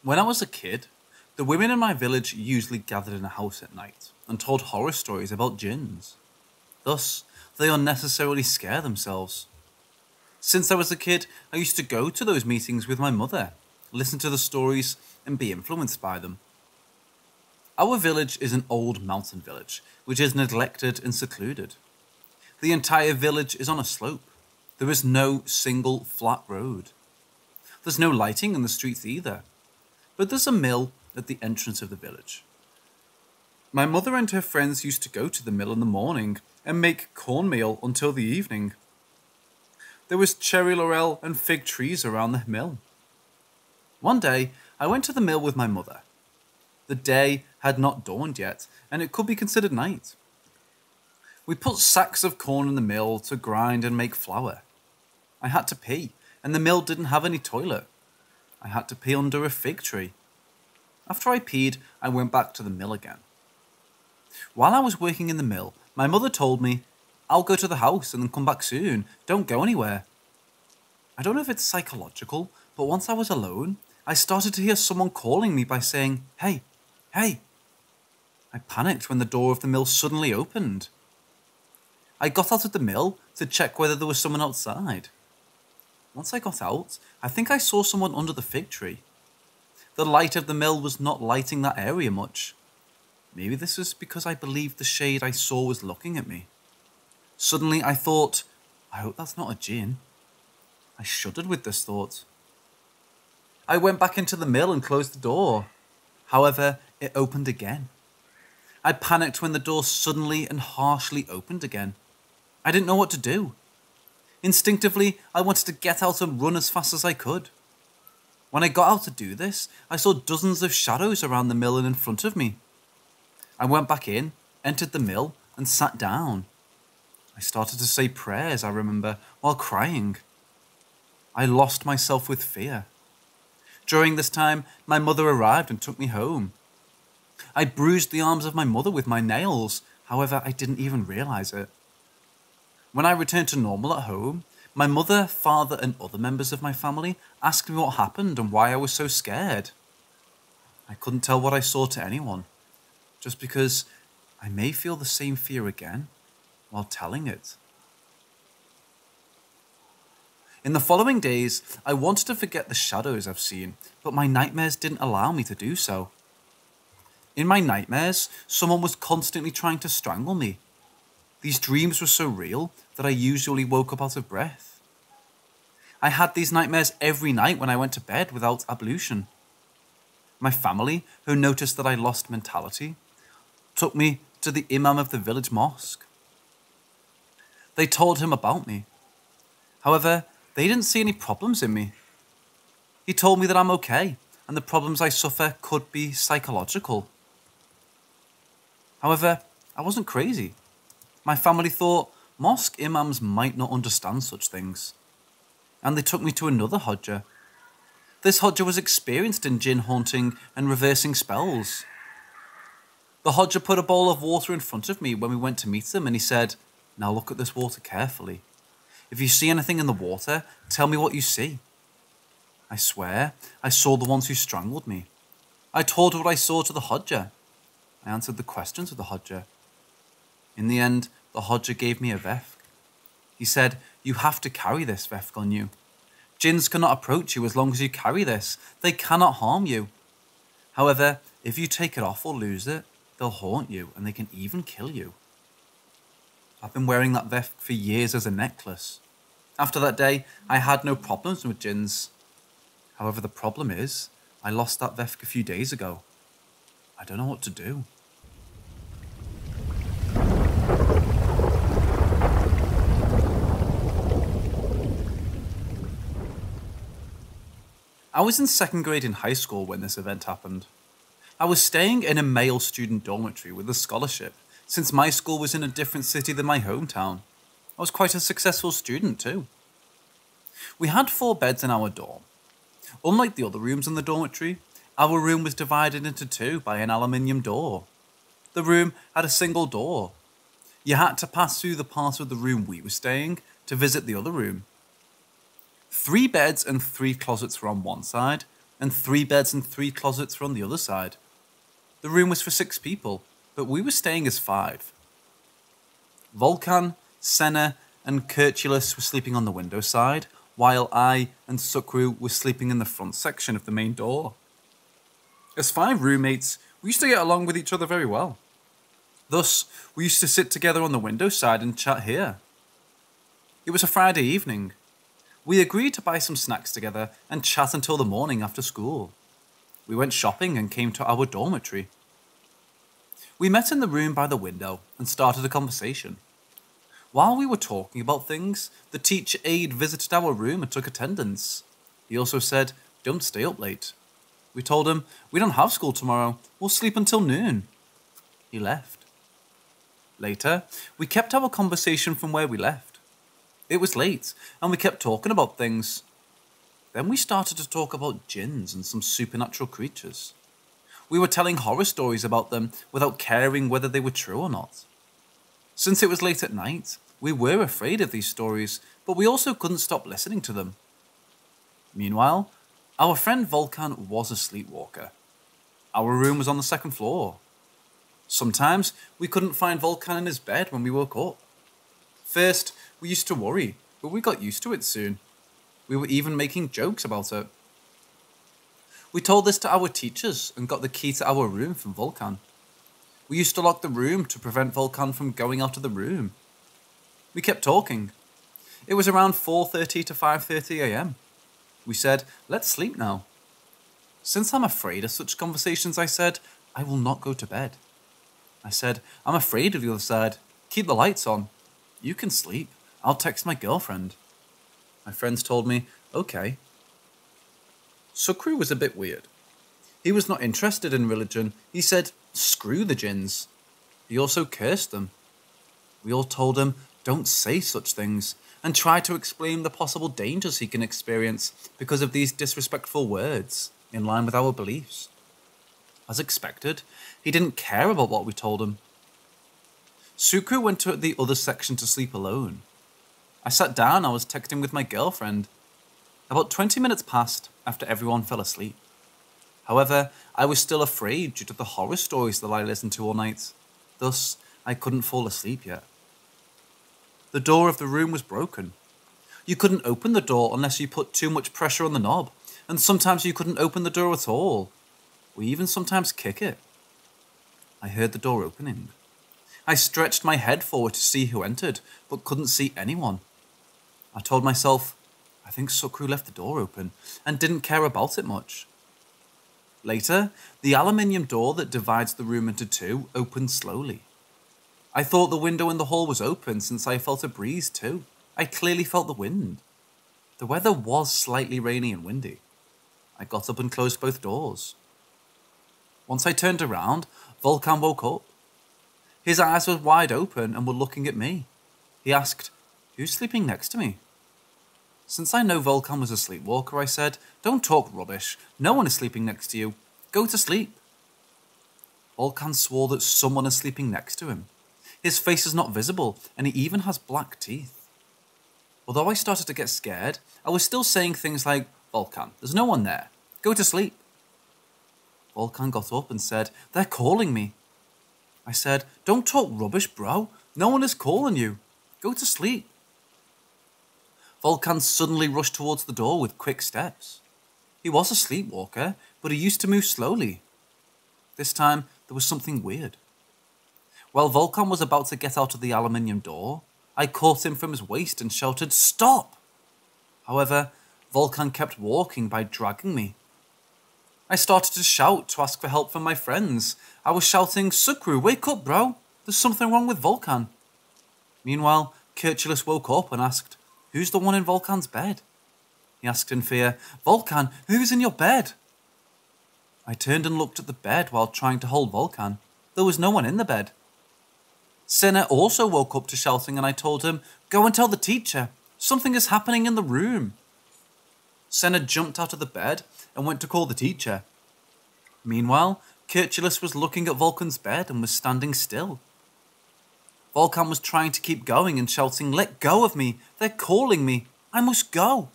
When I was a kid, the women in my village usually gathered in a house at night and told horror stories about jinns. Thus, they unnecessarily scare themselves. Since I was a kid, I used to go to those meetings with my mother, listen to the stories, and be influenced by them. Our village is an old mountain village, which is neglected and secluded. The entire village is on a slope. There is no single flat road. There's no lighting in the streets either, but there's a mill at the entrance of the village. My mother and her friends used to go to the mill in the morning and make cornmeal until the evening. There was cherry laurel and fig trees around the mill. One day, I went to the mill with my mother. The day had not dawned yet, and it could be considered night. We put sacks of corn in the mill to grind and make flour. I had to pee, and the mill didn't have any toilet. I had to pee under a fig tree. After I peed, I went back to the mill again. While I was working in the mill, my mother told me, "I'll go to the house and then come back soon. Don't go anywhere." I don't know if it's psychological, but once I was alone, I started to hear someone calling me by saying, "Hey, hey." I panicked when the door of the mill suddenly opened. I got out of the mill to check whether there was someone outside. Once I got out, I think I saw someone under the fig tree. The light of the mill was not lighting that area much. Maybe this was because I believed the shade I saw was looking at me. Suddenly I thought, I hope that's not a jinn. I shuddered with this thought. I went back into the mill and closed the door. However, it opened again. I panicked when the door suddenly and harshly opened again. I didn't know what to do. Instinctively, I wanted to get out and run as fast as I could. When I got out to do this, I saw dozens of shadows around the mill and in front of me. I went back in, entered the mill, and sat down. I started to say prayers, I remember, while crying. I lost myself with fear. During this time, my mother arrived and took me home. I bruised the arms of my mother with my nails, however, I didn't even realize it. When I returned to normal at home, my mother, father, and other members of my family asked me what happened and why I was so scared. I couldn't tell what I saw to anyone, just because I may feel the same fear again while telling it. In the following days, I wanted to forget the shadows I've seen, but my nightmares didn't allow me to do so. In my nightmares, someone was constantly trying to strangle me. These dreams were so real that I usually woke up out of breath. I had these nightmares every night when I went to bed without ablution. My family, who noticed that I lost mentality, took me to the imam of the village mosque. They told him about me. However, they didn't see any problems in me. He told me that I'm okay and the problems I suffer could be psychological. However, I wasn't crazy. My family thought mosque imams might not understand such things, and they took me to another Hodja. This Hodja was experienced in jinn haunting and reversing spells. The Hodja put a bowl of water in front of me when we went to meet him, and he said, "Now look at this water carefully. If you see anything in the water, tell me what you see." I swear, I saw the ones who strangled me. I told what I saw to the Hodja. I answered the questions of the Hodja. In the end, the Hodja gave me a vefk. He said, "You have to carry this vefk on you. Jinns cannot approach you as long as you carry this. They cannot harm you. However, if you take it off or lose it, they'll haunt you and they can even kill you." I've been wearing that vefk for years as a necklace. After that day, I had no problems with jinns. However, the problem is, I lost that vefk a few days ago. I don't know what to do. I was in second grade in high school when this event happened. I was staying in a male student dormitory with a scholarship, since my school was in a different city than my hometown. I was quite a successful student too. We had 4 beds in our dorm. Unlike the other rooms in the dormitory, our room was divided into 2 by an aluminium door. The room had a single door. You had to pass through the part of the room we were staying to visit the other room. 3 beds and 3 closets were on one side, and 3 beds and 3 closets were on the other side. The room was for 6 people, but we were staying as 5. Volkan, Senna, and Curtulus were sleeping on the window side, while I and Sukru were sleeping in the front section of the main door. As 5 roommates, we used to get along with each other very well. Thus, we used to sit together on the window side and chat here. It was a Friday evening. We agreed to buy some snacks together and chat until the morning after school. We went shopping and came to our dormitory. We met in the room by the window and started a conversation. While we were talking about things, the teacher aide visited our room and took attendance. He also said, "Don't stay up late." We told him, "We don't have school tomorrow, we'll sleep until noon." He left. Later, we kept our conversation from where we left. It was late, and we kept talking about things. Then we started to talk about jinns and some supernatural creatures. We were telling horror stories about them without caring whether they were true or not. Since it was late at night, we were afraid of these stories, but we also couldn't stop listening to them. Meanwhile, our friend Volkan was a sleepwalker. Our room was on the 2nd floor. Sometimes we couldn't find Volkan in his bed when we woke up. First, we used to worry, but we got used to it soon. We were even making jokes about it. We told this to our teachers and got the key to our room from Volkan. We used to lock the room to prevent Volkan from going out of the room. We kept talking. It was around 4:30 to 5:30 a.m. We said, "Let's sleep now." Since I'm afraid of such conversations, I said, "I will not go to bed." I said, "I'm afraid of the other side. Keep the lights on. You can sleep. I'll text my girlfriend." My friends told me, "Okay." Sukru was a bit weird. He was not interested in religion. He said, "Screw the jinns." He also cursed them. We all told him, "Don't say such things," and tried to explain the possible dangers he can experience because of these disrespectful words, in line with our beliefs. As expected, he didn't care about what we told him. Sukru went to the other section to sleep alone. I sat down, I was texting with my girlfriend. About 20 minutes passed after everyone fell asleep. However, I was still afraid due to the horror stories that I listened to all night. Thus, I couldn't fall asleep yet. The door of the room was broken. You couldn't open the door unless you put too much pressure on the knob, and sometimes you couldn't open the door at all. We even sometimes kick it. I heard the door opening. I stretched my head forward to see who entered, but couldn't see anyone. I told myself, I think Sukru left the door open and didn't care about it much. Later, the aluminium door that divides the room into 2 opened slowly. I thought the window in the hall was open since I felt a breeze too. I clearly felt the wind. The weather was slightly rainy and windy. I got up and closed both doors. Once I turned around, Volkan woke up. His eyes were wide open and were looking at me. He asked, "Who's sleeping next to me?" Since I know Volkan was a sleepwalker, I said, "Don't talk rubbish. No one is sleeping next to you. Go to sleep." Volkan swore that someone is sleeping next to him. His face is not visible, and he even has black teeth. Although I started to get scared, I was still saying things like, "Volkan, there's no one there. Go to sleep." Volkan got up and said, "They're calling me." I said, "Don't talk rubbish, bro. No one is calling you. Go to sleep." Volkan suddenly rushed towards the door with quick steps. He was a sleepwalker, but he used to move slowly. This time, there was something weird. While Volkan was about to get out of the aluminium door, I caught him from his waist and shouted, "Stop!" However, Volkan kept walking by dragging me. I started to shout to ask for help from my friends. I was shouting, "Sukru, wake up, bro. There's something wrong with Volkan." Meanwhile, Curtulus woke up and asked, "Who's the one in Volkan's bed?" He asked in fear, "Volkan, who's in your bed?" I turned and looked at the bed while trying to hold Volkan. There was no one in the bed. Senna also woke up to shouting and I told him, "Go and tell the teacher. Something is happening in the room." Senna jumped out of the bed and went to call the teacher. Meanwhile, Curtulus was looking at Volkan's bed and was standing still. Volkan was trying to keep going and shouting, "Let go of me. They're calling me. I must go."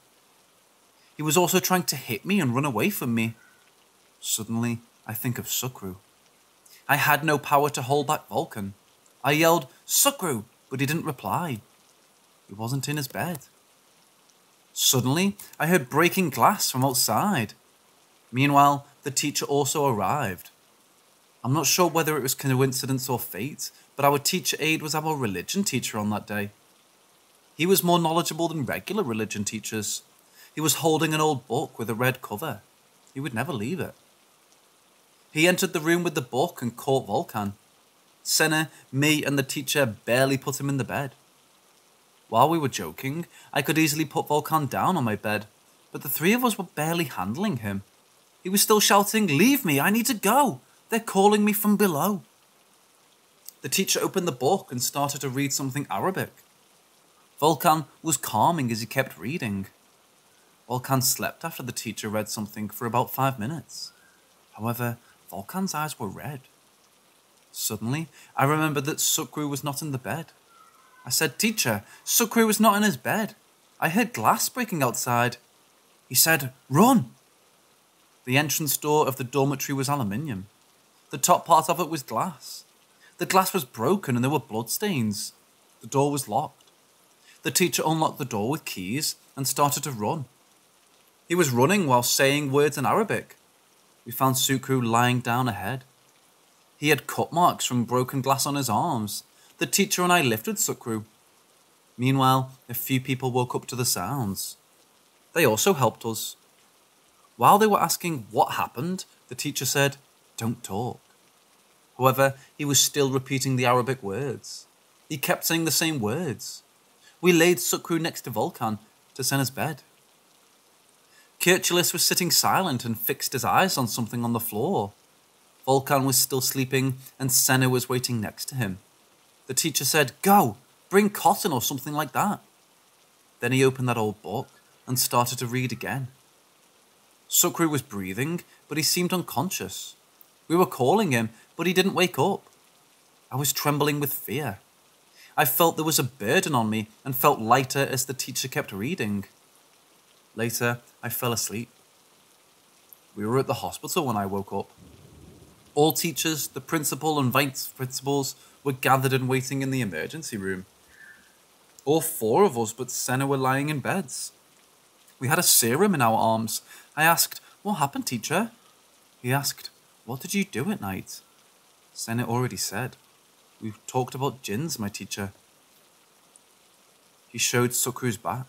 He was also trying to hit me and run away from me. Suddenly, I think of Sukru. I had no power to hold back Vulcan. I yelled, "Sukru," but he didn't reply. He wasn't in his bed. Suddenly, I heard breaking glass from outside. Meanwhile, the teacher also arrived. I'm not sure whether it was coincidence or fate, but our teacher aide was our religion teacher on that day. He was more knowledgeable than regular religion teachers. He was holding an old book with a red cover. He would never leave it. He entered the room with the book and caught Vulcan. Senna, me, and the teacher barely put him in the bed. While we were joking, I could easily put Vulcan down on my bed, but the three of us were barely handling him. He was still shouting, "Leave me, I need to go. They're calling me from below." The teacher opened the book and started to read something Arabic. Vulcan was calming as he kept reading. Vulcan slept after the teacher read something for about 5 minutes. However, Vulcan's eyes were red. Suddenly, I remembered that Sukru was not in the bed. I said, "Teacher, Sukru is not in his bed. I heard glass breaking outside." He said, "Run." The entrance door of the dormitory was aluminium. The top part of it was glass. The glass was broken and there were bloodstains. The door was locked. The teacher unlocked the door with keys and started to run. He was running while saying words in Arabic. We found Sukru lying down ahead. He had cut marks from broken glass on his arms. The teacher and I lifted Sukru. Meanwhile, a few people woke up to the sounds. They also helped us. While they were asking what happened, the teacher said, "Don't talk." However, he was still repeating the Arabic words. He kept saying the same words. We laid Sukru next to Vulcan to Senna's bed. Kirchulus was sitting silent and fixed his eyes on something on the floor. Vulcan was still sleeping and Senna was waiting next to him. The teacher said, "Go, bring cotton or something like that." Then he opened that old book and started to read again. Sukru was breathing, but he seemed unconscious. We were calling him, but he didn't wake up. I was trembling with fear. I felt there was a burden on me and felt lighter as the teacher kept reading. Later, I fell asleep. We were at the hospital when I woke up. All teachers, the principal and vice principals were gathered and waiting in the emergency room. All 4 of us but Senna were lying in beds. We had a serum in our arms. I asked, "What happened, teacher?" He asked, "What did you do at night?" Senna already said, "We talked about Jinns, my teacher." He showed Sukru's back.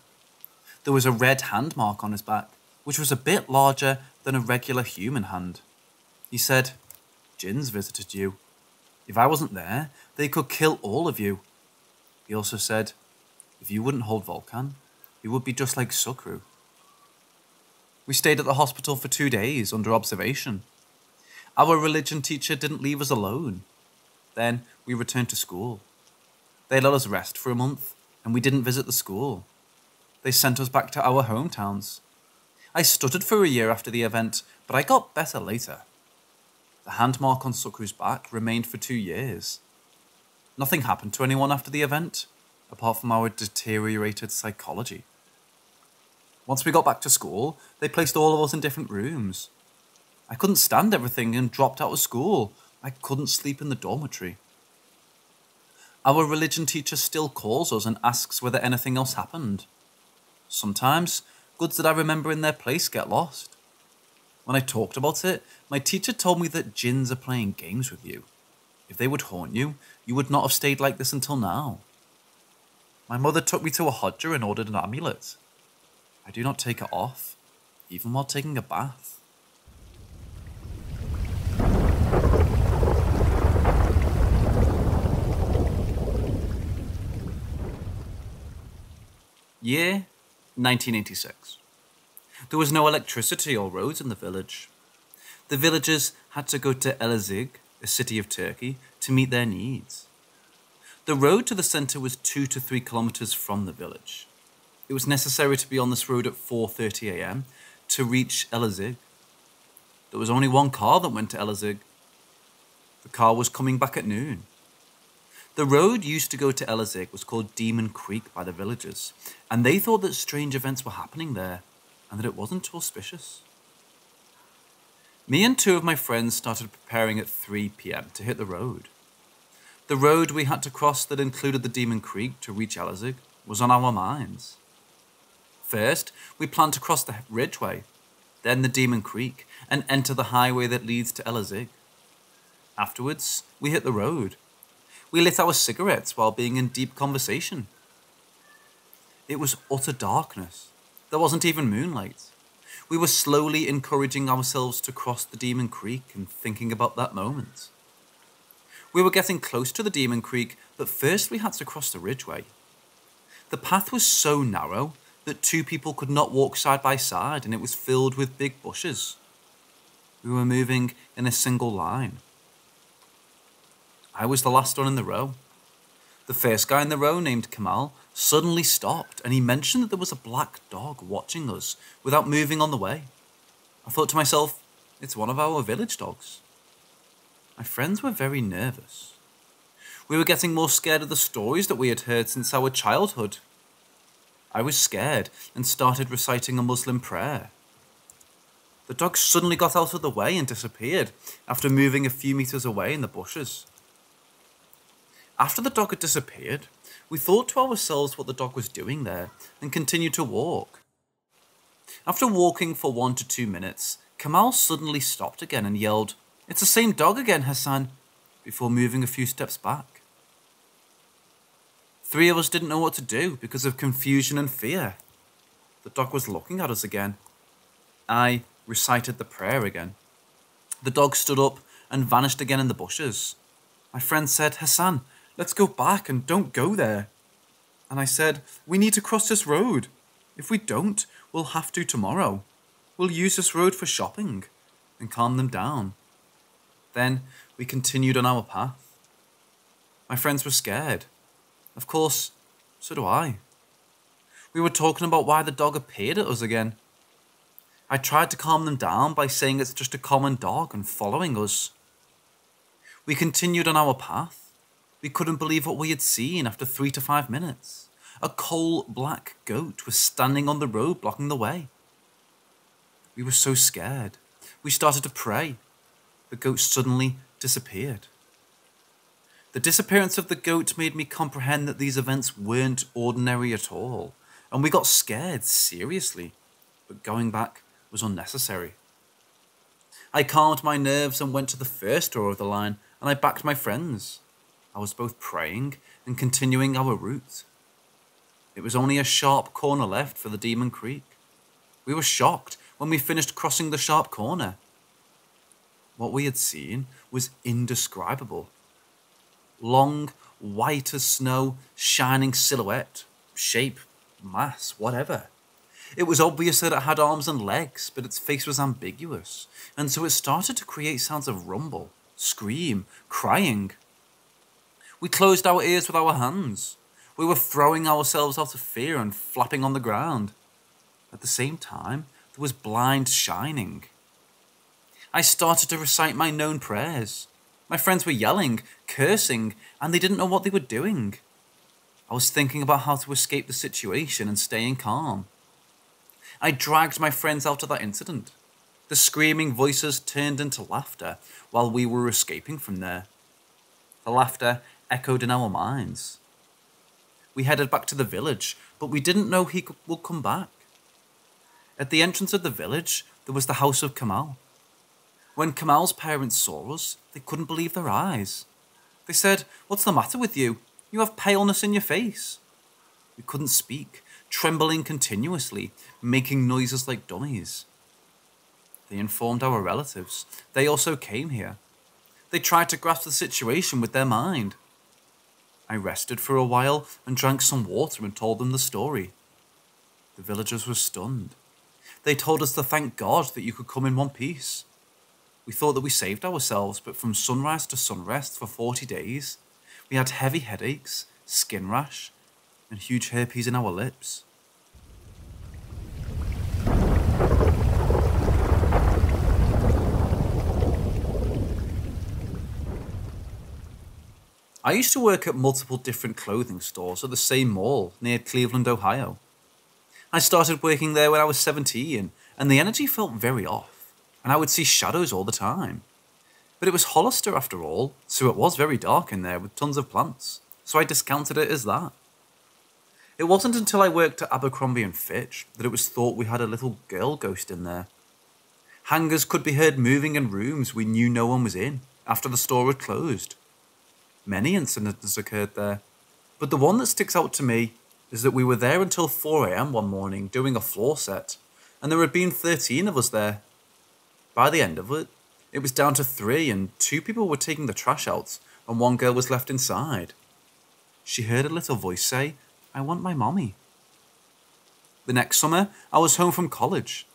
There was a red hand mark on his back, which was a bit larger than a regular human hand. He said, "Jinns visited you. If I wasn't there, they could kill all of you." He also said, "If you wouldn't hold Vulcan, he would be just like Sukru." We stayed at the hospital for 2 days under observation. Our religion teacher didn't leave us alone. Then we returned to school. They let us rest for a month, and we didn't visit the school. They sent us back to our hometowns. I stuttered for a year after the event, but I got better later. The hand mark on Sukru's back remained for 2 years. Nothing happened to anyone after the event, apart from our deteriorated psychology. Once we got back to school, they placed all of us in different rooms. I couldn't stand everything and dropped out of school. I couldn't sleep in the dormitory. Our religion teacher still calls us and asks whether anything else happened. Sometimes, goods that I remember in their place get lost. When I talked about it, my teacher told me that Jinns are playing games with you. If they would haunt you, you would not have stayed like this until now. My mother took me to a hodja and ordered an amulet. I do not take it off, even while taking a bath. Year 1986. There was no electricity or roads in the village. The villagers had to go to Elazig, a city of Turkey, to meet their needs. The road to the centre was 2 to 3 kilometers from the village. It was necessary to be on this road at 4:30 a.m. to reach Elazig. There was only one car that went to Elazig. The car was coming back at noon. The road used to go to Elazig was called Demon Creek by the villagers, and they thought that strange events were happening there. and that it wasn't too auspicious. Me and two of my friends started preparing at 3 p.m. to hit the road. The road we had to cross that included the Demon Creek to reach Elazig was on our minds. First, we planned to cross the Ridgeway, then the Demon Creek, and enter the highway that leads to Elazig. Afterwards, we hit the road. We lit our cigarettes while being in deep conversation. It was utter darkness. There wasn't even moonlight. We were slowly encouraging ourselves to cross the Demon Creek and thinking about that moment. We were getting close to the Demon Creek, but first we had to cross the Ridgeway. The path was so narrow that two people could not walk side by side, and it was filled with big bushes. We were moving in a single line. I was the last one in the row. The first guy in the row, named Kamal, suddenly stopped, and he mentioned that there was a black dog watching us without moving on the way. I thought to myself, it's one of our village dogs. My friends were very nervous. We were getting more scared of the stories that we had heard since our childhood. I was scared and started reciting a Muslim prayer. The dog suddenly got out of the way and disappeared after moving a few meters away in the bushes. After the dog had disappeared, we thought to ourselves what the dog was doing there and continued to walk. After walking for 1 to 2 minutes, Kamal suddenly stopped again and yelled, "It's the same dog again, Hassan," before moving a few steps back. 3 of us didn't know what to do because of confusion and fear. The dog was looking at us again. I recited the prayer again. The dog stood up and vanished again in the bushes. My friend said, "Hassan, let's go back and don't go there." And I said, "We need to cross this road. If we don't, we'll have to tomorrow. We'll use this road for shopping," and calm them down. Then we continued on our path. My friends were scared. Of course, so do I. We were talking about why the dog appeared at us again. I tried to calm them down by saying it's just a common dog and following us. We continued on our path. We couldn't believe what we had seen after 3 to 5 minutes. A coal-black goat was standing on the road blocking the way. We were so scared. We started to pray. The goat suddenly disappeared. The disappearance of the goat made me comprehend that these events weren't ordinary at all, and we got scared, seriously, but going back was unnecessary. I calmed my nerves and went to the first row of the line, and I backed my friends. I was both praying and continuing our route. It was only a sharp corner left for the Demon Creek. We were shocked when we finished crossing the sharp corner. What we had seen was indescribable. Long, white as snow, shining silhouette, shape, mass, whatever. It was obvious that it had arms and legs, but its face was ambiguous, and so it started to create sounds of rumble, scream, crying. We closed our ears with our hands. We were throwing ourselves out of fear and flapping on the ground. At the same time, there was blind shining. I started to recite my known prayers. My friends were yelling, cursing, and they didn't know what they were doing. I was thinking about how to escape the situation and staying calm. I dragged my friends out of that incident. The screaming voices turned into laughter while we were escaping from there. The laughter echoed in our minds. We headed back to the village, but we didn't know he would come back. At the entrance of the village, there was the house of Kamal. When Kamal's parents saw us, they couldn't believe their eyes. They said, "What's the matter with you? You have paleness in your face." We couldn't speak, trembling continuously, making noises like dummies. They informed our relatives. They also came here. They tried to grasp the situation with their mind. I rested for a while and drank some water and told them the story. The villagers were stunned. They told us to thank God that you could come in one piece. We thought that we saved ourselves, but from sunrise to sunrest for 40 days, we had heavy headaches, skin rash, and huge herpes in our lips. I used to work at multiple different clothing stores at the same mall near Cleveland, Ohio. I started working there when I was 17, and the energy felt very off, and I would see shadows all the time. But it was Hollister after all, so it was very dark in there with tons of plants, so I discounted it as that. It wasn't until I worked at Abercrombie and Fitch that it was thought we had a little girl ghost in there. Hangers could be heard moving in rooms we knew no one was in after the store had closed. Many incidents occurred there, but the one that sticks out to me is that we were there until 4 AM one morning doing a floor set, and there had been 13 of us there. By the end of it, it was down to 3 and 2 people were taking the trash out and 1 girl was left inside. She heard a little voice say, "I want my mommy." The next summer, I was home from college.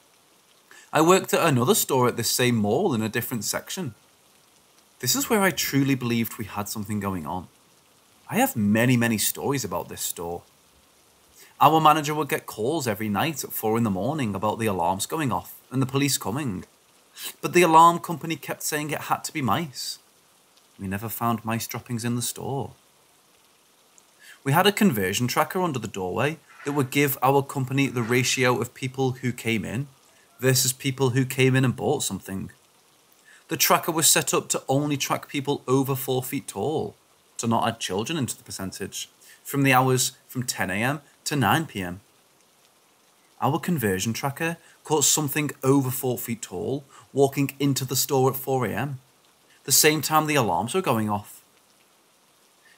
I worked at another store at this same mall in a different section. This is where I truly believed we had something going on. I have many stories about this store. Our manager would get calls every night at 4 in the morning about the alarms going off and the police coming. But the alarm company kept saying it had to be mice. We never found mice droppings in the store. We had a conversion tracker under the doorway that would give our company the ratio of people who came in versus people who came in and bought something. The tracker was set up to only track people over 4 feet tall, to not add children into the percentage, from the hours from 10 AM to 9 PM. Our conversion tracker caught something over 4 feet tall walking into the store at 4 AM, the same time the alarms were going off.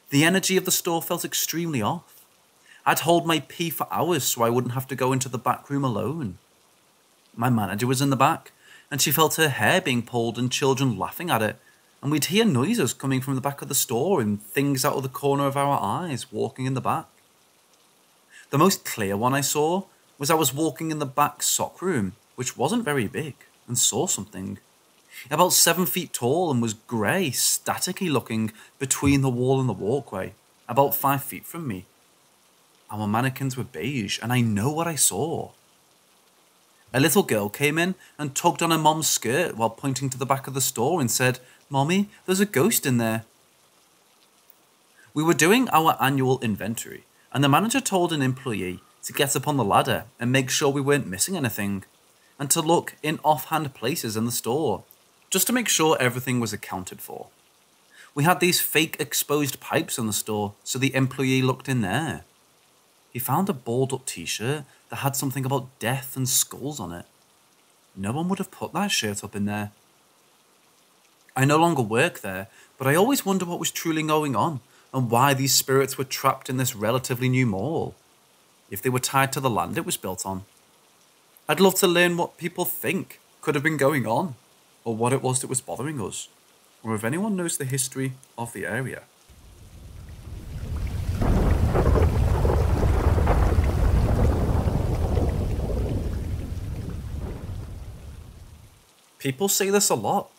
The energy of the store felt extremely off. I'd hold my pee for hours so I wouldn't have to go into the back room alone. My manager was in the back, and she felt her hair being pulled and children laughing at it, and we'd hear noises coming from the back of the store and things out of the corner of our eyes walking in the back. The most clear one I saw was I was walking in the back sock room, which wasn't very big, and saw something. About 7 feet tall and was grey, staticky looking between the wall and the walkway, about 5 feet from me. Our mannequins were beige, and I know what I saw. A little girl came in and tugged on her mom's skirt while pointing to the back of the store and said, "Mommy, there's a ghost in there." We were doing our annual inventory, and the manager told an employee to get up on the ladder and make sure we weren't missing anything, and to look in offhand places in the store, just to make sure everything was accounted for. We had these fake exposed pipes in the store, so the employee looked in there. He found a balled up t-shirt that had something about death and skulls on it. No one would have put that shirt up in there. I no longer work there, but I always wonder what was truly going on and why these spirits were trapped in this relatively new mall, if they were tied to the land it was built on. I'd love to learn what people think could have been going on, or what it was that was bothering us, or if anyone knows the history of the area. People say this a lot,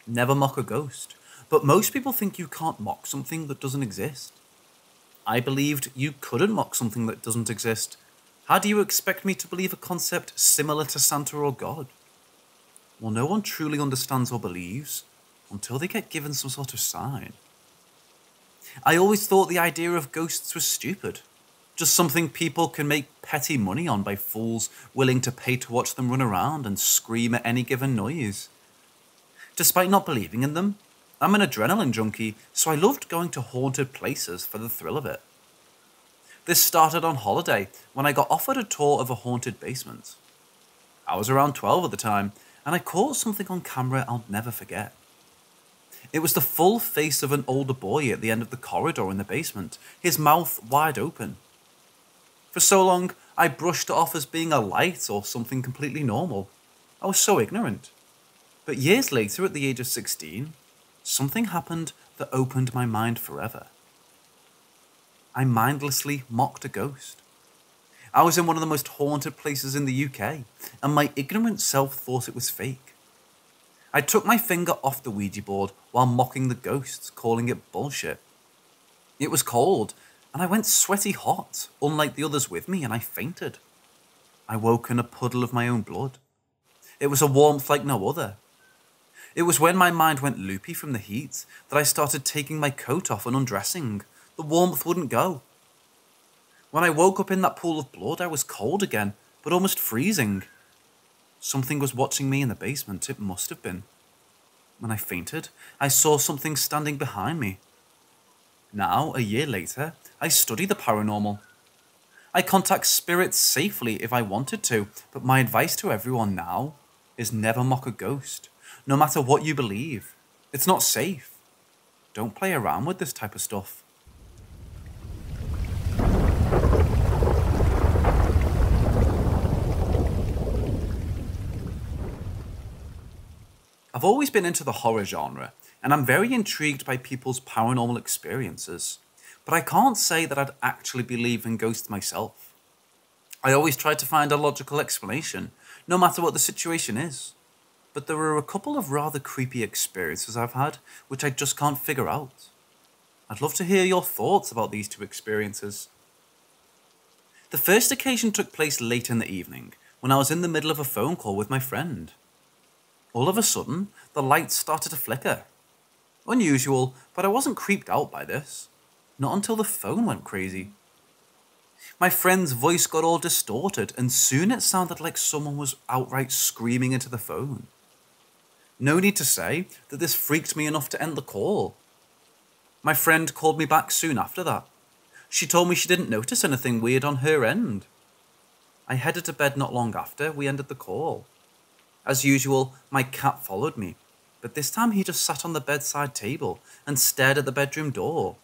never mock a ghost, but most people think you can't mock something that doesn't exist. I believed you couldn't mock something that doesn't exist. How do you expect me to believe a concept similar to Santa or God? Well, no one truly understands or believes until they get given some sort of sign. I always thought the idea of ghosts was stupid, just something people can make petty money on by fools willing to pay to watch them run around and scream at any given noise. Despite not believing in them, I'm an adrenaline junkie, so I loved going to haunted places for the thrill of it. This started on holiday when I got offered a tour of a haunted basement. I was around 12 at the time, and I caught something on camera I'll never forget. It was the full face of an older boy at the end of the corridor in the basement, his mouth wide open. For so long, I brushed it off as being a light or something completely normal. I was so ignorant. But years later, at the age of 16, something happened that opened my mind forever. I mindlessly mocked a ghost. I was in one of the most haunted places in the UK, and my ignorant self thought it was fake. I took my finger off the Ouija board while mocking the ghosts, calling it bullshit. It was cold, and I went sweaty hot, unlike the others with me, and I fainted. I woke in a puddle of my own blood. It was a warmth like no other. It was when my mind went loopy from the heat that I started taking my coat off and undressing. The warmth wouldn't go. When I woke up in that pool of blood, I was cold again, but almost freezing. Something was watching me in the basement, it must have been. When I fainted, I saw something standing behind me. Now, a year later, I study the paranormal. I contact spirits safely if I wanted to, but my advice to everyone now is never mock a ghost, no matter what you believe. It's not safe. Don't play around with this type of stuff. I've always been into the horror genre, and I'm very intrigued by people's paranormal experiences, but I can't say that I'd actually believe in ghosts myself. I always try to find a logical explanation, no matter what the situation is, but there are a couple of rather creepy experiences I've had which I just can't figure out. I'd love to hear your thoughts about these two experiences. The first occasion took place late in the evening, when I was in the middle of a phone call with my friend. All of a sudden, the lights started to flicker. Unusual, but I wasn't creeped out by this. Not until the phone went crazy. My friend's voice got all distorted, and soon it sounded like someone was outright screaming into the phone. No need to say that this freaked me enough to end the call. My friend called me back soon after that. She told me she didn't notice anything weird on her end. I headed to bed not long after we ended the call. As usual, my cat followed me, but this time he just sat on the bedside table and stared at the bedroom door.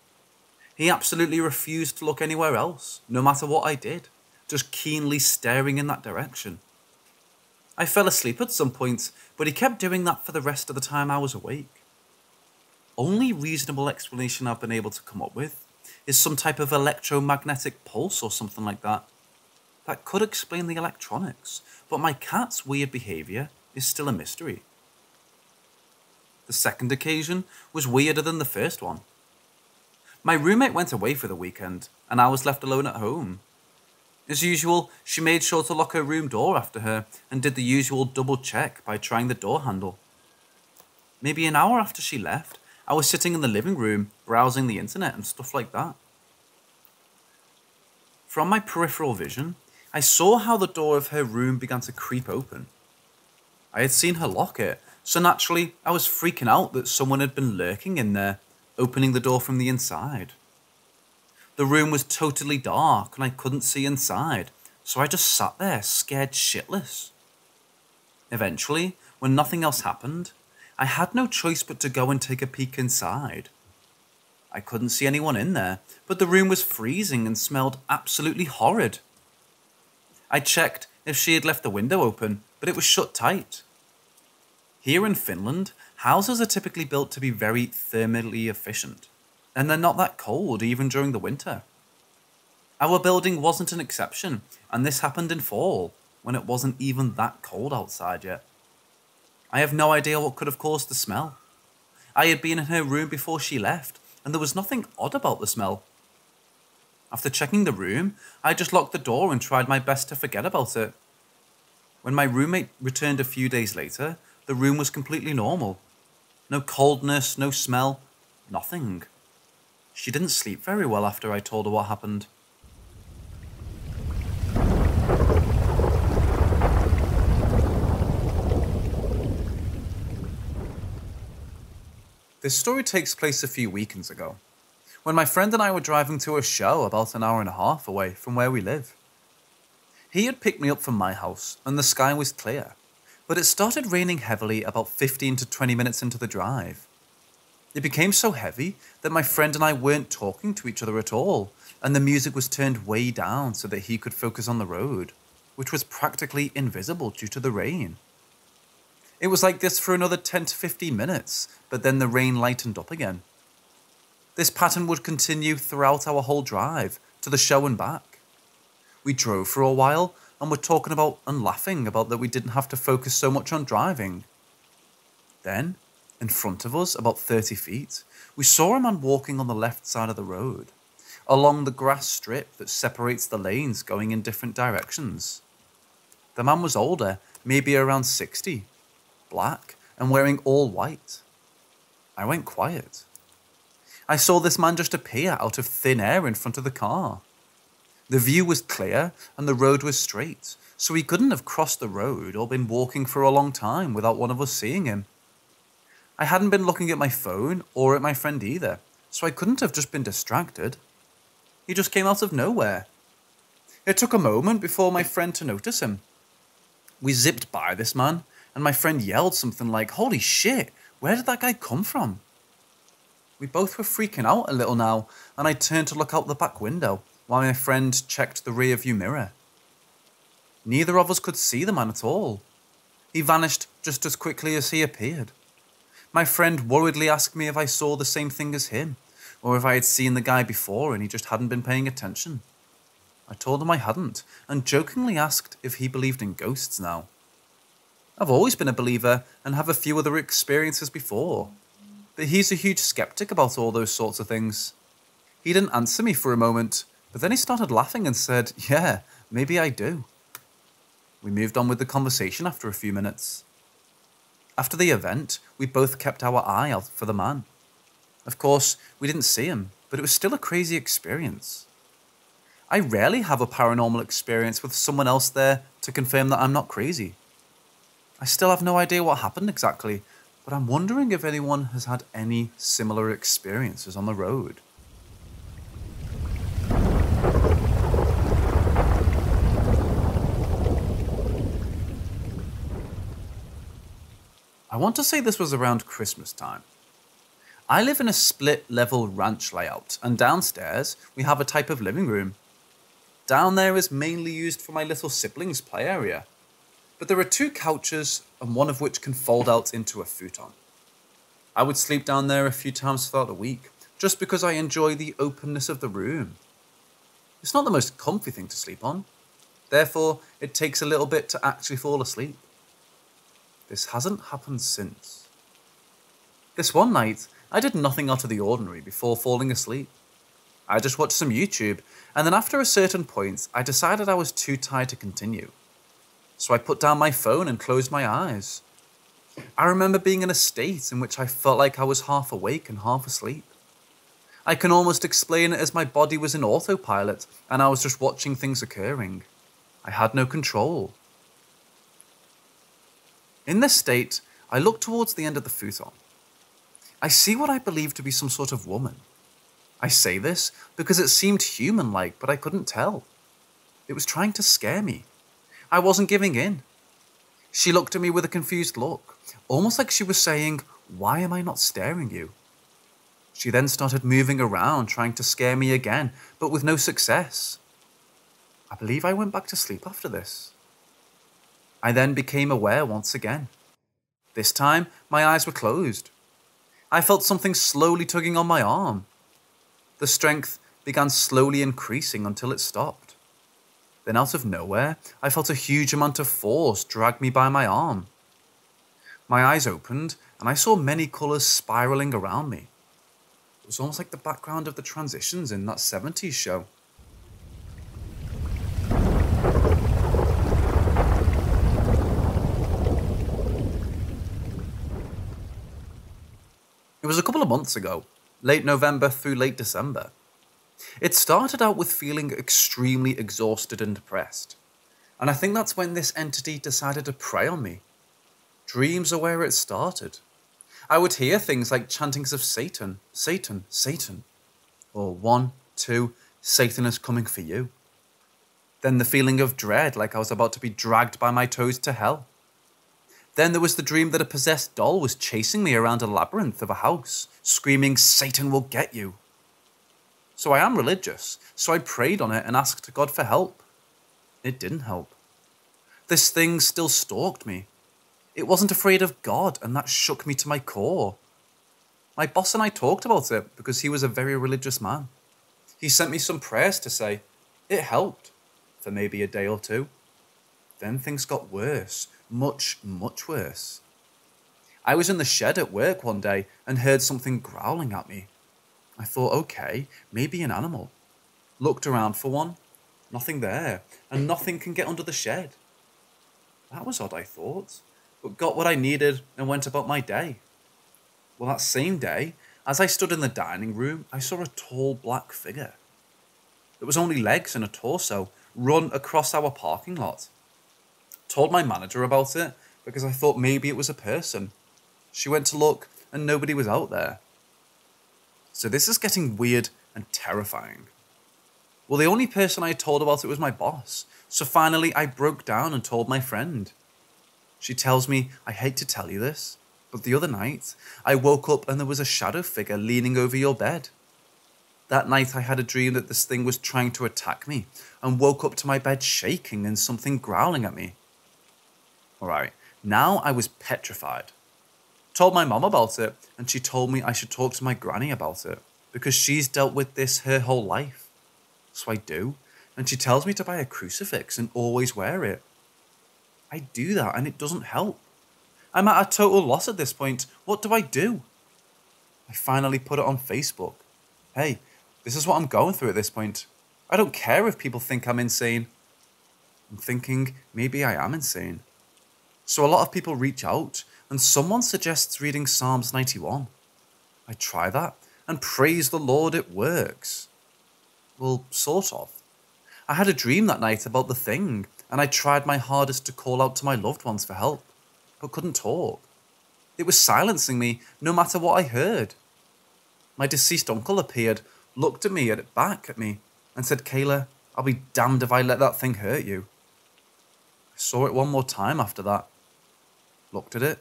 He absolutely refused to look anywhere else, no matter what I did, just keenly staring in that direction. I fell asleep at some point, but he kept doing that for the rest of the time I was awake. Only reasonable explanation I've been able to come up with is some type of electromagnetic pulse or something like that. That could explain the electronics, but my cat's weird behaviour is still a mystery. The second occasion was weirder than the first one. My roommate went away for the weekend, and I was left alone at home. As usual, she made sure to lock her room door after her and did the usual double check by trying the door handle. Maybe an hour after she left, I was sitting in the living room, browsing the internet and stuff like that. From my peripheral vision, I saw how the door of her room began to creep open. I had seen her lock it, so naturally I was freaking out that someone had been lurking in there, opening the door from the inside. The room was totally dark and I couldn't see inside, so I just sat there scared shitless. Eventually, when nothing else happened, I had no choice but to go and take a peek inside. I couldn't see anyone in there, but the room was freezing and smelled absolutely horrid. I checked if she had left the window open, but it was shut tight. Here in Finland, houses are typically built to be very thermally efficient, and they're not that cold even during the winter. Our building wasn't an exception, and this happened in fall, when it wasn't even that cold outside yet. I have no idea what could have caused the smell. I had been in her room before she left, and there was nothing odd about the smell. After checking the room, I just locked the door and tried my best to forget about it. When my roommate returned a few days later, the room was completely normal. No coldness, no smell, nothing. She didn't sleep very well after I told her what happened. This story takes place a few weekends ago, when my friend and I were driving to a show about an hour and a half away from where we live. He had picked me up from my house and the sky was clear, but it started raining heavily about 15 to 20 minutes into the drive. It became so heavy that my friend and I weren't talking to each other at all, and the music was turned way down so that he could focus on the road, which was practically invisible due to the rain. It was like this for another 10 to 15 minutes, but then the rain lightened up again. This pattern would continue throughout our whole drive, to the show and back. We drove for a while and were talking about and laughing about that we didn't have to focus so much on driving. Then, in front of us, about 30 feet, we saw a man walking on the left side of the road, along the grass strip that separates the lanes going in different directions. The man was older, maybe around 60, black, and wearing all white. I went quiet. I saw this man just appear out of thin air in front of the car. The view was clear and the road was straight, so he couldn't have crossed the road or been walking for a long time without one of us seeing him. I hadn't been looking at my phone or at my friend either, so I couldn't have just been distracted. He just came out of nowhere. It took a moment before my friend to notice him. We zipped by this man, and my friend yelled something like, "Holy shit, where did that guy come from?" We both were freaking out a little now, and I turned to look out the back window while my friend checked the rear-view mirror. Neither of us could see the man at all. He vanished just as quickly as he appeared. My friend worriedly asked me if I saw the same thing as him, or if I had seen the guy before and he just hadn't been paying attention. I told him I hadn't, and jokingly asked if he believed in ghosts now. I've always been a believer and have a few other experiences before, but he's a huge skeptic about all those sorts of things. He didn't answer me for a moment, but then he started laughing and said, "Yeah, maybe I do." We moved on with the conversation after a few minutes. After the event, we both kept our eye out for the man. Of course, we didn't see him, but it was still a crazy experience. I rarely have a paranormal experience with someone else there to confirm that I'm not crazy. I still have no idea what happened exactly, but I'm wondering if anyone has had any similar experiences on the road. I want to say this was around Christmas time. I live in a split-level ranch layout, and downstairs we have a type of living room. Down there is mainly used for my little siblings' play area, but there are 2 couches, and one of which can fold out into a futon. I would sleep down there a few times throughout the week, just because I enjoy the openness of the room. It's not the most comfy thing to sleep on, therefore it takes a little bit to actually fall asleep. This hasn't happened since. This one night, I did nothing out of the ordinary before falling asleep. I just watched some YouTube, and then after a certain point, I decided I was too tired to continue. So I put down my phone and closed my eyes. I remember being in a state in which I felt like I was half awake and half asleep. I can almost explain it as my body was in autopilot, and I was just watching things occurring. I had no control. In this state, I look towards the end of the futon. I see what I believe to be some sort of woman. I say this because it seemed human-like, but I couldn't tell. It was trying to scare me. I wasn't giving in. She looked at me with a confused look, almost like she was saying, "Why am I not staring you?" She then started moving around, trying to scare me again, but with no success. I believe I went back to sleep after this. I then became aware once again. This time, my eyes were closed. I felt something slowly tugging on my arm. The strength began slowly increasing until it stopped. Then out of nowhere, I felt a huge amount of force drag me by my arm. My eyes opened, and I saw many colours spiralling around me. It was almost like the background of the transitions in that 70s show. It was a couple of months ago, late November through late December. It started out with feeling extremely exhausted and depressed, and I think that's when this entity decided to prey on me. Dreams are where it started. I would hear things like chantings of Satan, Satan, Satan, or 1, 2, Satan is coming for you. Then the feeling of dread, like I was about to be dragged by my toes to hell. Then there was the dream that a possessed doll was chasing me around a labyrinth of a house, screaming, "Satan will get you." So I am religious, so I prayed on it and asked God for help. It didn't help. This thing still stalked me. It wasn't afraid of God, and that shook me to my core. My boss and I talked about it because he was a very religious man. He sent me some prayers to say. It helped, for maybe a day or 2. Then things got worse. Much, much worse. I was in the shed at work one day and heard something growling at me. I thought, okay, maybe an animal. Looked around for one. Nothing there, and nothing can get under the shed. That was odd, I thought, but got what I needed and went about my day. Well, that same day, as I stood in the dining room, I saw a tall black figure. There was only legs and a torso run across our parking lot. Told my manager about it because I thought maybe it was a person. She went to look and nobody was out there. So this is getting weird and terrifying. Well, the only person I told about it was my boss. So finally I broke down and told my friend. She tells me, I hate to tell you this, but the other night I woke up and there was a shadow figure leaning over your bed. That night I had a dream that this thing was trying to attack me and woke up to my bed shaking and something growling at me. Alright, now I was petrified. Told my mom about it and she told me I should talk to my granny about it because she's dealt with this her whole life. So I do, and she tells me to buy a crucifix and always wear it. I do that and it doesn't help. I'm at a total loss at this point. What do I do? I finally put it on Facebook. Hey, this is what I'm going through at this point. I don't care if people think I'm insane. I'm thinking maybe I am insane. So a lot of people reach out and someone suggests reading Psalms 91. I try that and praise the Lord it works. Well, sort of. I had a dream that night about the thing and I tried my hardest to call out to my loved ones for help, but couldn't talk. It was silencing me no matter what I heard. My deceased uncle appeared, looked at me, back at me, and said, Kayla, I'll be damned if I let that thing hurt you. I saw it one more time after that. Looked at it,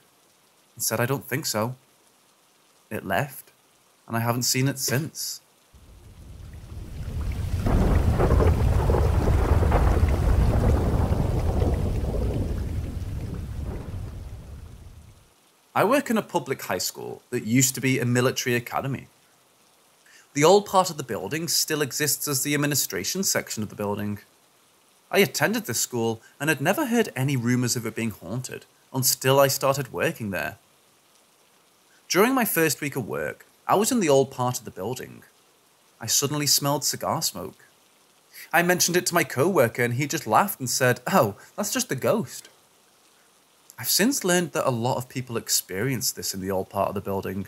and said I don't think so. It left, and I haven't seen it since. I work in a public high school that used to be a military academy. The old part of the building still exists as the administration section of the building. I attended this school and had never heard any rumours of it being haunted until I started working there. During my first week of work, I was in the old part of the building. I suddenly smelled cigar smoke. I mentioned it to my co-worker and he just laughed and said, oh, that's just the ghost. I've since learned that a lot of people experience this in the old part of the building.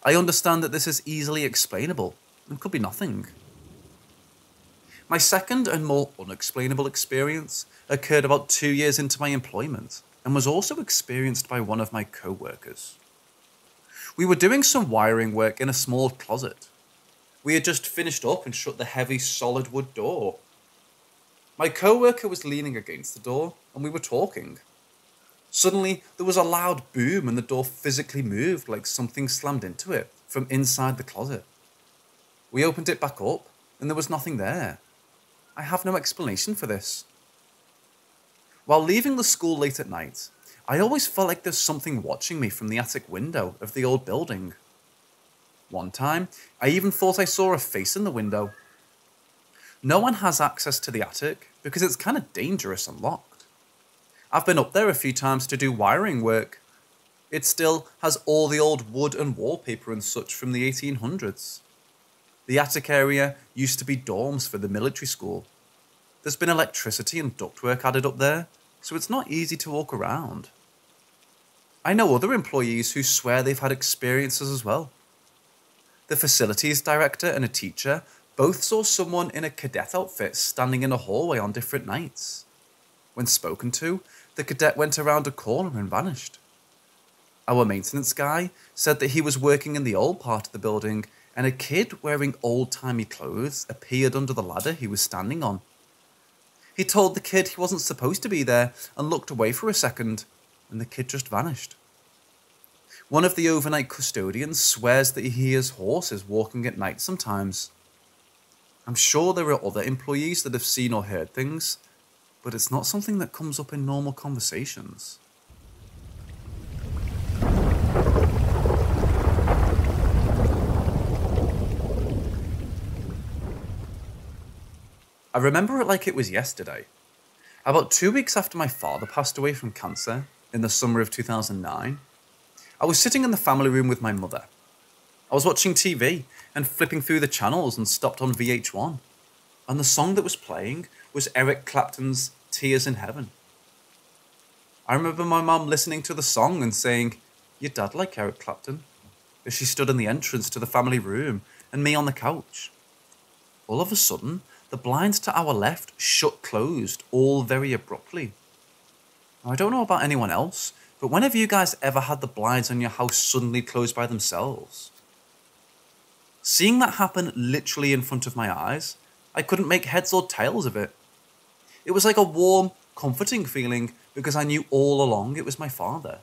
I understand that this is easily explainable and could be nothing. My second and more unexplainable experience occurred about 2 years into my employment and was also experienced by one of my co-workers. We were doing some wiring work in a small closet. We had just finished up and shut the heavy solid wood door. My co-worker was leaning against the door and we were talking. Suddenly, there was a loud boom and the door physically moved like something slammed into it from inside the closet. We opened it back up and there was nothing there. I have no explanation for this. While leaving the school late at night, I always felt like there's something watching me from the attic window of the old building. One time, I even thought I saw a face in the window. No one has access to the attic because it's kind of dangerous and locked. I've been up there a few times to do wiring work. It still has all the old wood and wallpaper and such from the 1800s. The attic area used to be dorms for the military school. There's been electricity and ductwork added up there, so it's not easy to walk around. I know other employees who swear they've had experiences as well. The facilities director and a teacher both saw someone in a cadet outfit standing in a hallway on different nights. When spoken to, the cadet went around a corner and vanished. Our maintenance guy said that he was working in the old part of the building and a kid wearing old-timey clothes appeared under the ladder he was standing on. He told the kid he wasn't supposed to be there and looked away for a second, and the kid just vanished. One of the overnight custodians swears that he hears horses walking at night sometimes. I'm sure there are other employees that have seen or heard things, but it's not something that comes up in normal conversations. I remember it like it was yesterday. About 2 weeks after my father passed away from cancer in the summer of 2009, I was sitting in the family room with my mother. I was watching TV and flipping through the channels and stopped on VH1, and the song that was playing was Eric Clapton's Tears in Heaven. I remember my mum listening to the song and saying, "Your dad like Eric Clapton," as she stood in the entrance to the family room and me on the couch. All of a sudden, the blinds to our left shut closed, all very abruptly. Now, I don't know about anyone else, but when have you guys ever had the blinds on your house suddenly close by themselves? Seeing that happen literally in front of my eyes, I couldn't make heads or tails of it. It was like a warm, comforting feeling because I knew all along it was my father.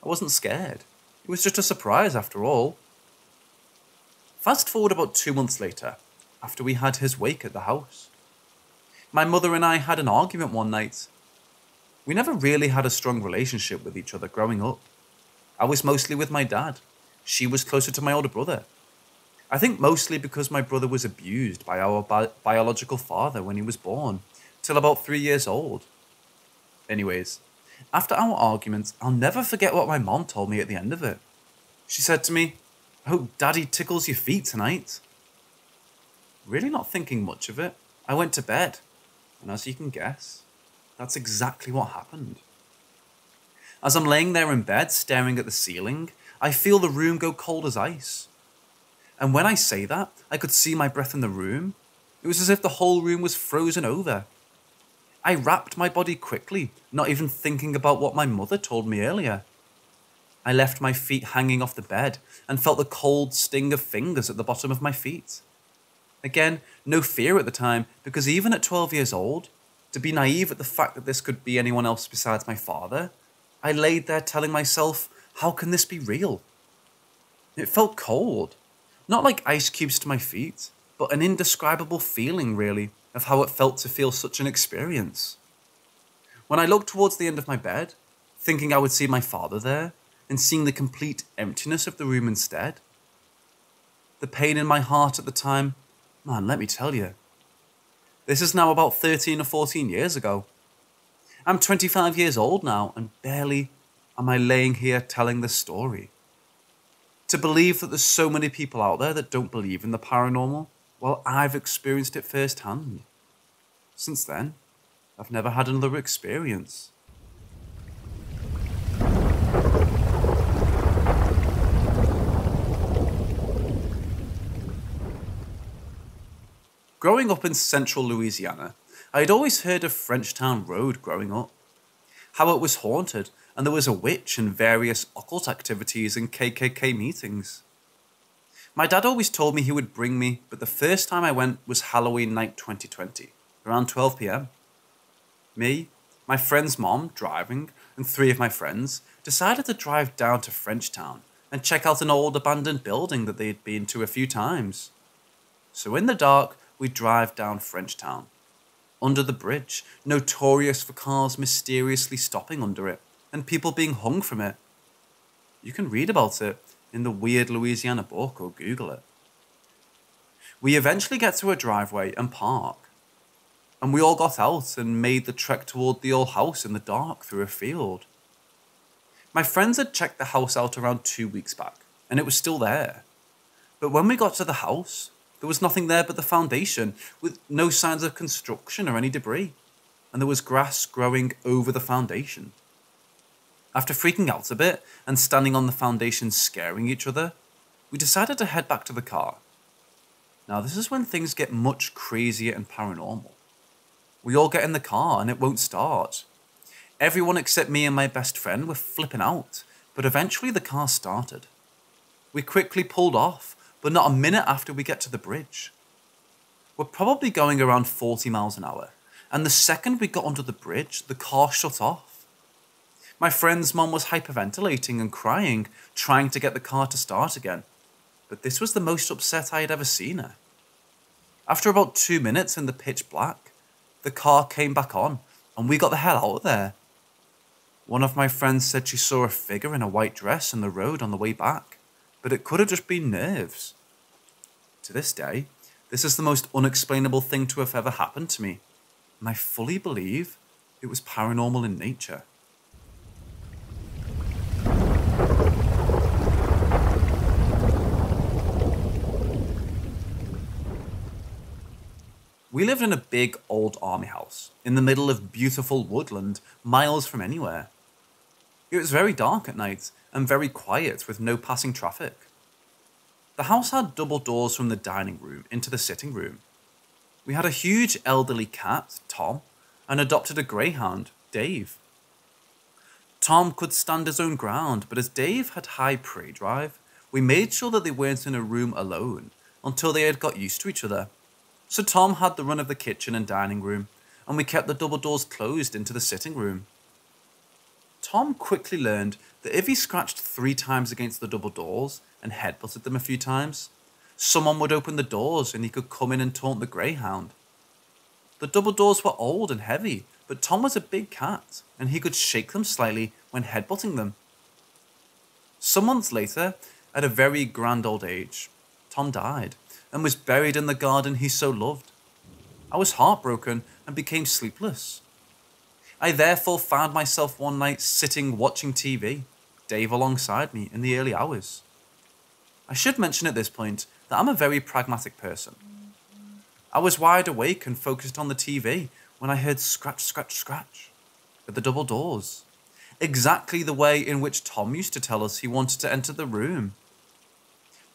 I wasn't scared. It was just a surprise after all. Fast forward about 2 months later, after we had his wake at the house. My mother and I had an argument one night. We never really had a strong relationship with each other growing up. I was mostly with my dad. She was closer to my older brother. I think mostly because my brother was abused by our biological father when he was born, till about 3 years old. Anyways, after our argument, I'll never forget what my mom told me at the end of it. She said to me, "I hope Daddy tickles your feet tonight." Really not thinking much of it, I went to bed, and as you can guess, that's exactly what happened. As I'm laying there in bed staring at the ceiling, I feel the room go cold as ice. And when I say that, I could see my breath in the room. It was as if the whole room was frozen over. I wrapped my body quickly, not even thinking about what my mother told me earlier. I left my feet hanging off the bed and felt the cold sting of fingers at the bottom of my feet. Again, no fear at the time, because even at 12 years old, to be naive at the fact that this could be anyone else besides my father, I laid there telling myself, how can this be real? It felt cold. Not like ice cubes to my feet, but an indescribable feeling, really, of how it felt to feel such an experience. When I looked towards the end of my bed, thinking I would see my father there, and seeing the complete emptiness of the room instead, the pain in my heart at the time, man, let me tell you. This is now about 13 or 14 years ago. I'm 25 years old now, and barely am I laying here telling this story. To believe that there's so many people out there that don't believe in the paranormal, well, I've experienced it firsthand. Since then, I've never had another experience. Growing up in central Louisiana, I had always heard of Frenchtown Road growing up. How it was haunted and there was a witch and various occult activities and KKK meetings. My dad always told me he would bring me, but the first time I went was Halloween night 2020, around 12 p.m. Me, my friend's mom driving, and 3 of my friends decided to drive down to Frenchtown and check out an old abandoned building that they had been to a few times. So in the dark, we drive down Frenchtown. Under the bridge, notorious for cars mysteriously stopping under it, and people being hung from it. You can read about it in the Weird Louisiana book or Google it. We eventually get to a driveway and park, and we all got out and made the trek toward the old house in the dark through a field. My friends had checked the house out around 2 weeks back, and it was still there. But when we got to the house, there was nothing there but the foundation, with no signs of construction or any debris, and there was grass growing over the foundation. After freaking out a bit and standing on the foundation scaring each other, we decided to head back to the car. Now this is when things get much crazier and paranormal. We all get in the car and it won't start. Everyone except me and my best friend were flipping out, but eventually the car started. We quickly pulled off, but not a minute after we get to the bridge. We're probably going around 40 miles an hour, and the second we got onto the bridge, the car shut off. My friend's mom was hyperventilating and crying, trying to get the car to start again, but this was the most upset I had ever seen her. After about 2 minutes in the pitch black, the car came back on, and we got the hell out of there. One of my friends said she saw a figure in a white dress on the road on the way back, but it could have just been nerves. To this day, this is the most unexplainable thing to have ever happened to me, and I fully believe it was paranormal in nature. We lived in a big old army house in the middle of beautiful woodland, miles from anywhere. It was very dark at night and very quiet with no passing traffic. The house had double doors from the dining room into the sitting room. We had a huge elderly cat, Tom, and adopted a greyhound, Dave. Tom could stand his own ground, but as Dave had high prey drive, we made sure that they weren't in a room alone until they had got used to each other. So Tom had the run of the kitchen and dining room, and we kept the double doors closed into the sitting room. Tom quickly learned that if he scratched 3 times against the double doors and headbutted them a few times, someone would open the doors and he could come in and taunt the greyhound. The double doors were old and heavy, but Tom was a big cat, and he could shake them slightly when headbutting them. Some months later, at a very grand old age, Tom died, and was buried in the garden he so loved. I was heartbroken and became sleepless. I therefore found myself one night sitting watching TV, Dave alongside me in the early hours. I should mention at this point that I'm a very pragmatic person. I was wide awake and focused on the TV when I heard scratch, scratch, scratch at the double doors, exactly the way in which Tom used to tell us he wanted to enter the room.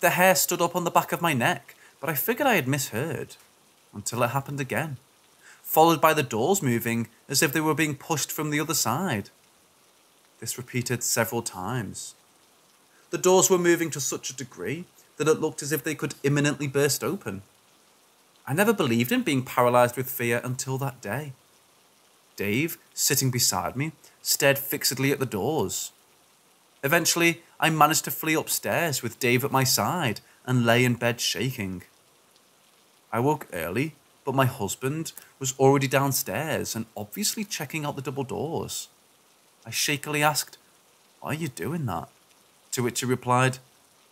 The hair stood up on the back of my neck, but I figured I had misheard, until it happened again, followed by the doors moving as if they were being pushed from the other side. This repeated several times. The doors were moving to such a degree that it looked as if they could imminently burst open. I never believed in being paralysed with fear until that day. Dave, sitting beside me, stared fixedly at the doors. Eventually, I managed to flee upstairs with Dave at my side and lay in bed shaking. I woke early, but my husband was already downstairs and obviously checking out the double doors. I shakily asked, "Why are you doing that?" To which he replied,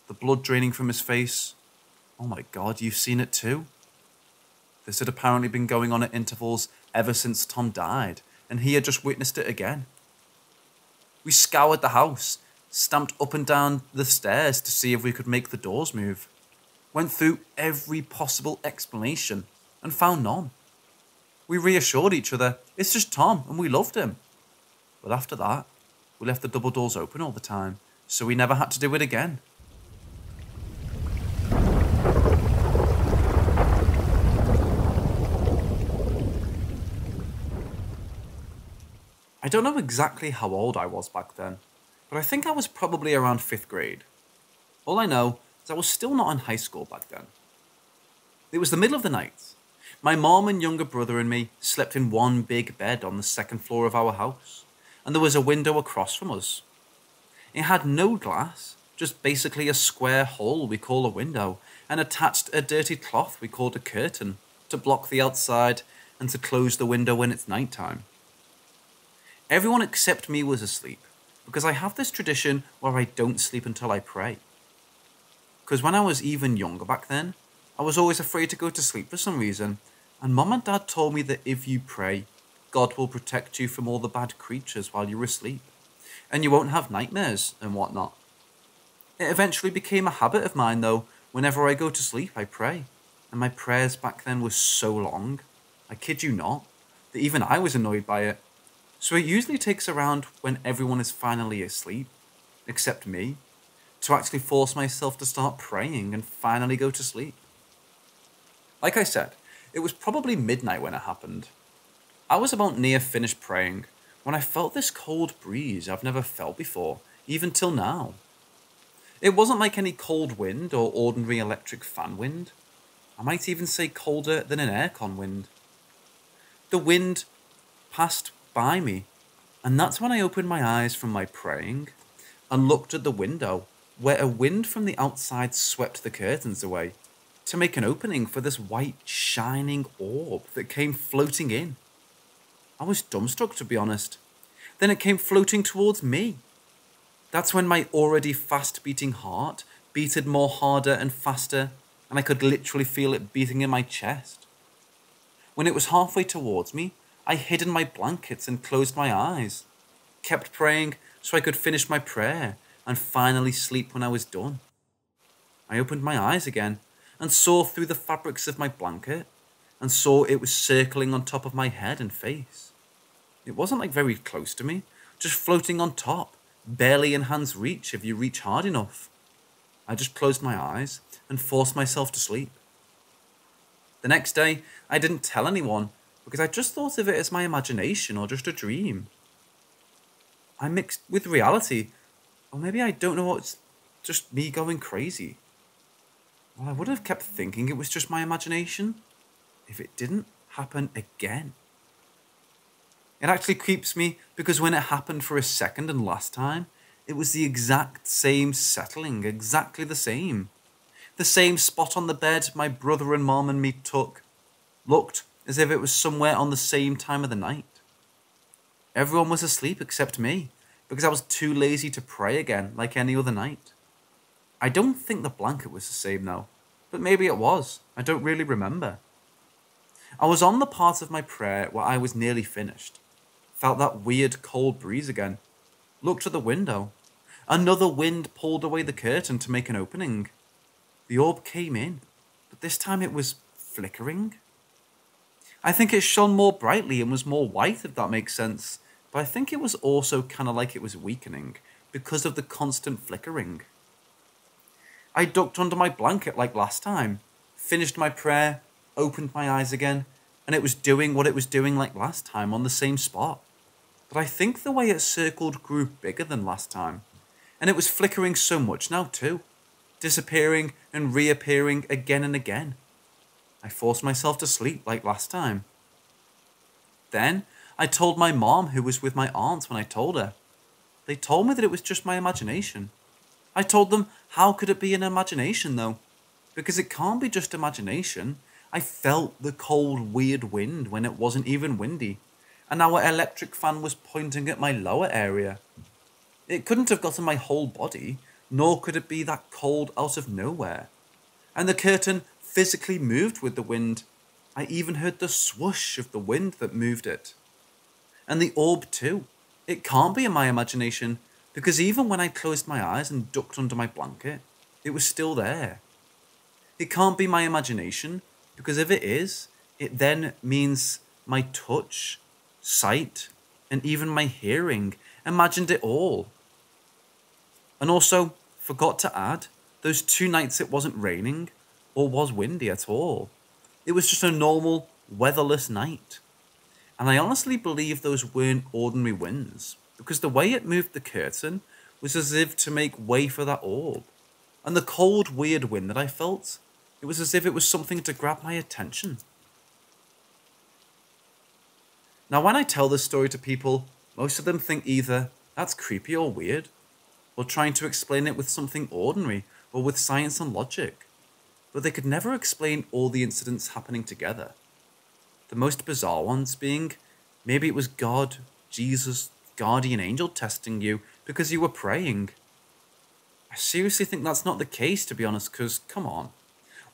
the blood draining from his face, "Oh my God, you've seen it too?" This had apparently been going on at intervals ever since Tom died, and he had just witnessed it again. We scoured the house, stamped up and down the stairs to see if we could make the doors move, went through every possible explanation, and found none. We reassured each other, it's just Tom, and we loved him. But after that, we left the double doors open all the time, so we never had to do it again. I don't know exactly how old I was back then, but I think I was probably around 5th grade. All I know is I was still not in high school back then. It was the middle of the night. My mom and younger brother and me slept in one big bed on the 2nd floor of our house, and there was a window across from us. It had no glass, just basically a square hole we call a window, and attached a dirty cloth we called a curtain to block the outside and to close the window when it's night time. Everyone except me was asleep, because I have this tradition where I don't sleep until I pray. Because when I was even younger back then, I was always afraid to go to sleep for some reason, and Mum and Dad told me that if you pray, God will protect you from all the bad creatures while you're asleep, and you won't have nightmares and whatnot. It eventually became a habit of mine though. Whenever I go to sleep, I pray, and my prayers back then were so long, I kid you not, that even I was annoyed by it. So it usually takes around when everyone is finally asleep, except me, to actually force myself to start praying and finally go to sleep. Like I said, it was probably midnight when it happened. I was about near finished praying when I felt this cold breeze I've never felt before, even till now. It wasn't like any cold wind or ordinary electric fan wind. I might even say colder than an aircon wind. The wind passed by me, and that's when I opened my eyes from my praying and looked at the window, where a wind from the outside swept the curtains away to make an opening for this white shining orb that came floating in. I was dumbstruck, to be honest. Then it came floating towards me. That's when my already fast beating heart beated more harder and faster, and I could literally feel it beating in my chest. When it was halfway towards me, I hid in my blankets and closed my eyes, kept praying so I could finish my prayer and finally sleep when I was done. I opened my eyes again and saw through the fabrics of my blanket and saw it was circling on top of my head and face. It wasn't like very close to me, just floating on top, barely in hand's reach if you reach hard enough. I just closed my eyes and forced myself to sleep. The next day, I didn't tell anyone because I just thought of it as my imagination or just a dream. I mixed with reality. Or maybe I don't know, it's just me going crazy. Well, I would have kept thinking it was just my imagination if it didn't happen again. It actually creeps me because when it happened for a second and last time, it was the exact same settling, exactly the same. The same spot on the bed my brother and mom and me took. Looked as if it was somewhere on the same time of the night. Everyone was asleep except me, because I was too lazy to pray again like any other night. I don't think the blanket was the same now, but maybe it was. I don't really remember. I was on the part of my prayer where I was nearly finished. Felt that weird cold breeze again. Looked at the window. Another wind pulled away the curtain to make an opening. The orb came in, but this time it was flickering. I think it shone more brightly and was more white, if that makes sense, but I think it was also kind of like it was weakening because of the constant flickering. I ducked under my blanket like last time, finished my prayer, opened my eyes again, and it was doing what it was doing like last time on the same spot. But I think the way it circled grew bigger than last time, and it was flickering so much now too, disappearing and reappearing again and again. I forced myself to sleep like last time. Then I told my mom, who was with my aunt when I told her. They told me that it was just my imagination. I told them, how could it be an imagination though? Because it can't be just imagination. I felt the cold, weird wind when it wasn't even windy, and our electric fan was pointing at my lower area. It couldn't have gotten my whole body, nor could it be that cold out of nowhere. And the curtain physically moved with the wind. I even heard the swoosh of the wind that moved it. And the orb too. It can't be in my imagination, because even when I closed my eyes and ducked under my blanket, it was still there. It can't be my imagination, because if it is, it then means my touch, sight, and even my hearing imagined it all. And also, forgot to add, those 2 nights it wasn't raining, or was windy at all. It was just a normal, weatherless night. And I honestly believe those weren't ordinary winds, because the way it moved the curtain was as if to make way for that orb. And the cold, weird wind that I felt, it was as if it was something to grab my attention. Now when I tell this story to people, most of them think either that's creepy or weird, or trying to explain it with something ordinary or with science and logic. But they could never explain all the incidents happening together. The most bizarre ones being, maybe it was God, Jesus, guardian angel testing you because you were praying. I seriously think that's not the case, to be honest, because, come on.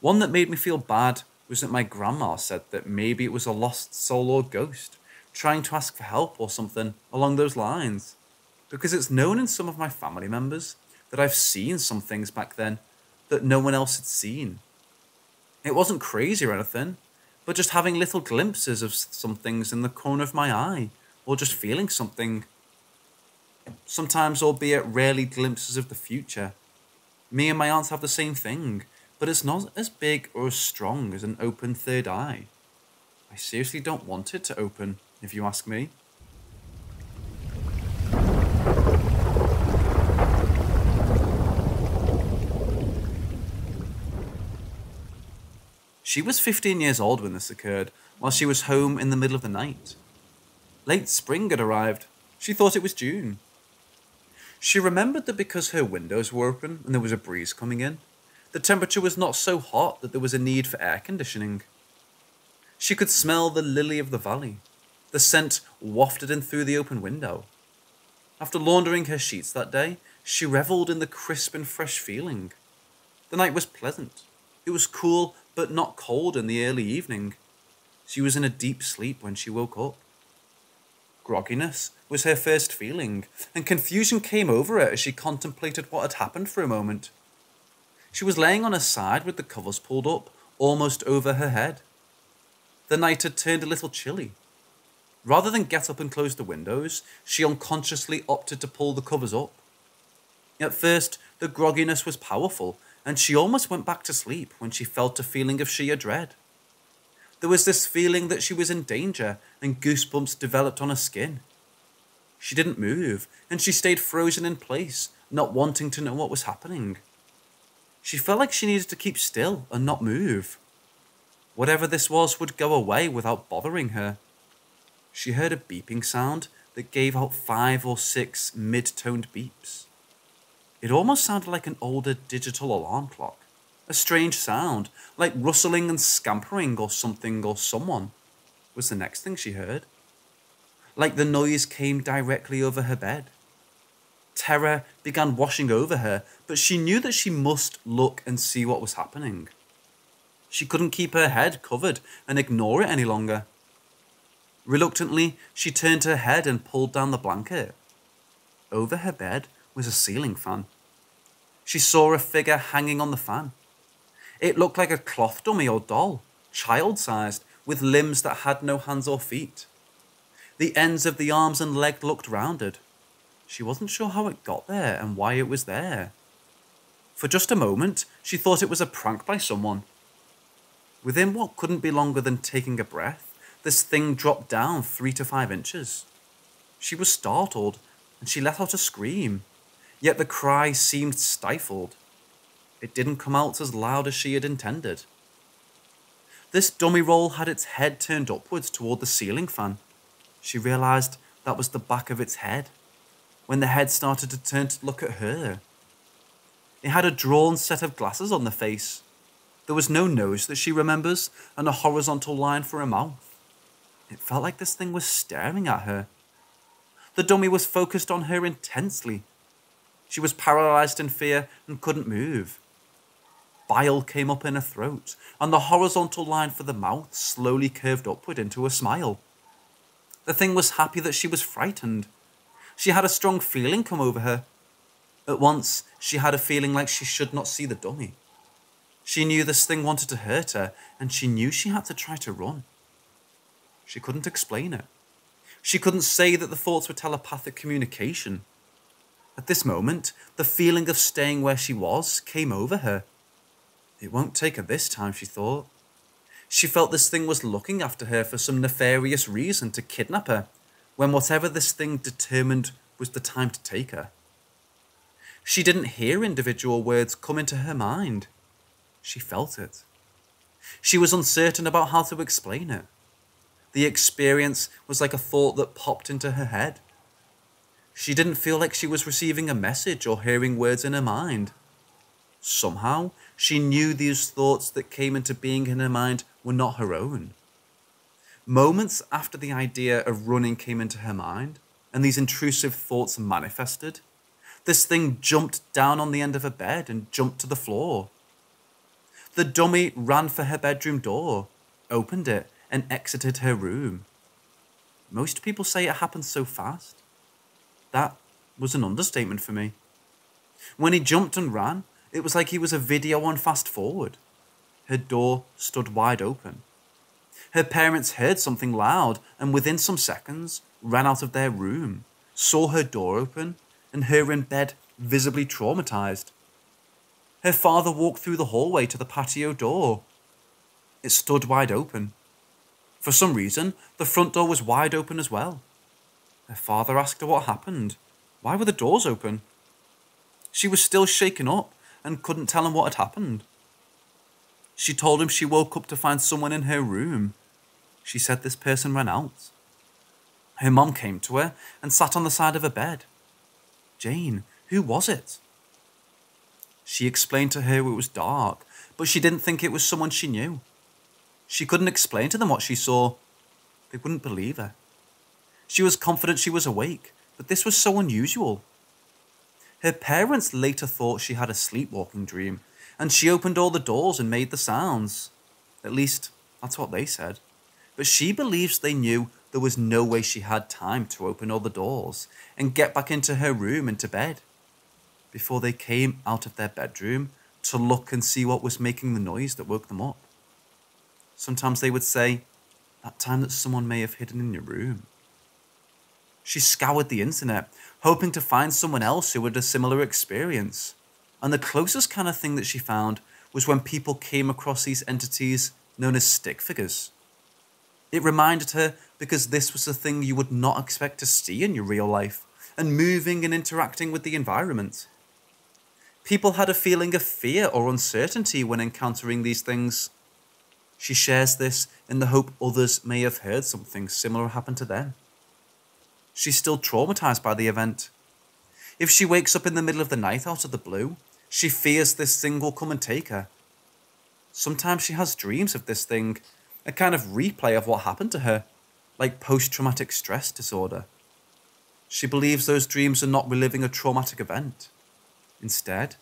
One that made me feel bad was that my grandma said that maybe it was a lost soul or ghost, trying to ask for help or something along those lines. Because it's known in some of my family members that I've seen some things back then that no one else had seen. It wasn't crazy or anything, but just having little glimpses of some things in the corner of my eye, or just feeling something. Sometimes, albeit rarely, glimpses of the future. Me and my aunt have the same thing, but it's not as big or as strong as an open third eye. I seriously don't want it to open, if you ask me. She was 15 years old when this occurred, while she was home in the middle of the night. Late spring had arrived. She thought it was June. She remembered that because her windows were open and there was a breeze coming in, the temperature was not so hot that there was a need for air conditioning. She could smell the lily of the valley, the scent wafted in through the open window. After laundering her sheets that day, she revelled in the crisp and fresh feeling. The night was pleasant. It was cool, but not cold in the early evening. She was in a deep sleep when she woke up. Grogginess was her first feeling, and confusion came over her as she contemplated what had happened for a moment. She was laying on her side with the covers pulled up, almost over her head. The night had turned a little chilly. Rather than get up and close the windows, she unconsciously opted to pull the covers up. At first, the grogginess was powerful, and she almost went back to sleep when she felt a feeling of sheer dread. There was this feeling that she was in danger, and goosebumps developed on her skin. She didn't move, and she stayed frozen in place, not wanting to know what was happening. She felt like she needed to keep still and not move. Whatever this was would go away without bothering her. She heard a beeping sound that gave out 5 or 6 mid-toned beeps. It almost sounded like an older digital alarm clock. A strange sound, like rustling and scampering or something or someone, was the next thing she heard. Like the noise came directly over her bed. Terror began washing over her, but she knew that she must look and see what was happening. She couldn't keep her head covered and ignore it any longer. Reluctantly, she turned her head and pulled down the blanket. Over her bed was a ceiling fan. She saw a figure hanging on the fan. It looked like a cloth dummy or doll, child-sized, with limbs that had no hands or feet. The ends of the arms and leg looked rounded. She wasn't sure how it got there and why it was there. For just a moment, she thought it was a prank by someone. Within what couldn't be longer than taking a breath, this thing dropped down 3 to 5 inches. She was startled, and she let out a scream, yet the cry seemed stifled. It didn't come out as loud as she had intended. This dummy roll had its head turned upwards toward the ceiling fan. She realized that was the back of its head, when the head started to turn to look at her. It had a drawn set of glasses on the face. There was no nose that she remembers, and a horizontal line for a mouth. It felt like this thing was staring at her. The dummy was focused on her intensely. She was paralyzed in fear and couldn't move. Bile came up in her throat, and the horizontal line for the mouth slowly curved upward into a smile. The thing was happy that she was frightened. She had a strong feeling come over her. At once, she had a feeling like she should not see the dummy. She knew this thing wanted to hurt her, and she knew she had to try to run. She couldn't explain it. She couldn't say that the thoughts were telepathic communication. At this moment, the feeling of staying where she was came over her. It won't take her this time, she thought. She felt this thing was looking after her for some nefarious reason to kidnap her, when whatever this thing determined was the time to take her. She didn't hear individual words come into her mind. She felt it. She was uncertain about how to explain it. The experience was like a thought that popped into her head. She didn't feel like she was receiving a message or hearing words in her mind. Somehow, she knew these thoughts that came into being in her mind were not her own. Moments after the idea of running came into her mind, and these intrusive thoughts manifested, this thing jumped down on the end of her bed and jumped to the floor. The dummy ran for her bedroom door, opened it, and exited her room. Most people say it happened so fast. That was an understatement for me. When he jumped and ran, it was like he was a video on fast forward. Her door stood wide open. Her parents heard something loud and within some seconds ran out of their room, saw her door open, and her in bed visibly traumatized. Her father walked through the hallway to the patio door. It stood wide open. For some reason, the front door was wide open as well. Her father asked her what happened. Why were the doors open? She was still shaken up and couldn't tell him what had happened. She told him she woke up to find someone in her room. She said this person ran out. Her mom came to her and sat on the side of her bed. Jane, who was it? She explained to her it was dark, but she didn't think it was someone she knew. She couldn't explain to them what she saw. They wouldn't believe her. She was confident she was awake, but this was so unusual. Her parents later thought she had a sleepwalking dream, and she opened all the doors and made the sounds. At least, that's what they said. But she believes they knew there was no way she had time to open all the doors and get back into her room and to bed before they came out of their bedroom to look and see what was making the noise that woke them up. Sometimes they would say, that time that someone may have hidden in your room. She scoured the internet, hoping to find someone else who had a similar experience. And the closest kind of thing that she found was when people came across these entities known as stick figures. It reminded her because this was a thing you would not expect to see in your real life, and moving and interacting with the environment. People had a feeling of fear or uncertainty when encountering these things. She shares this in the hope others may have heard something similar happen to them. She's still traumatized by the event. If she wakes up in the middle of the night out of the blue, she fears this thing will come and take her. Sometimes she has dreams of this thing, a kind of replay of what happened to her, like post-traumatic stress disorder. She believes those dreams are not reliving a traumatic event. Instead,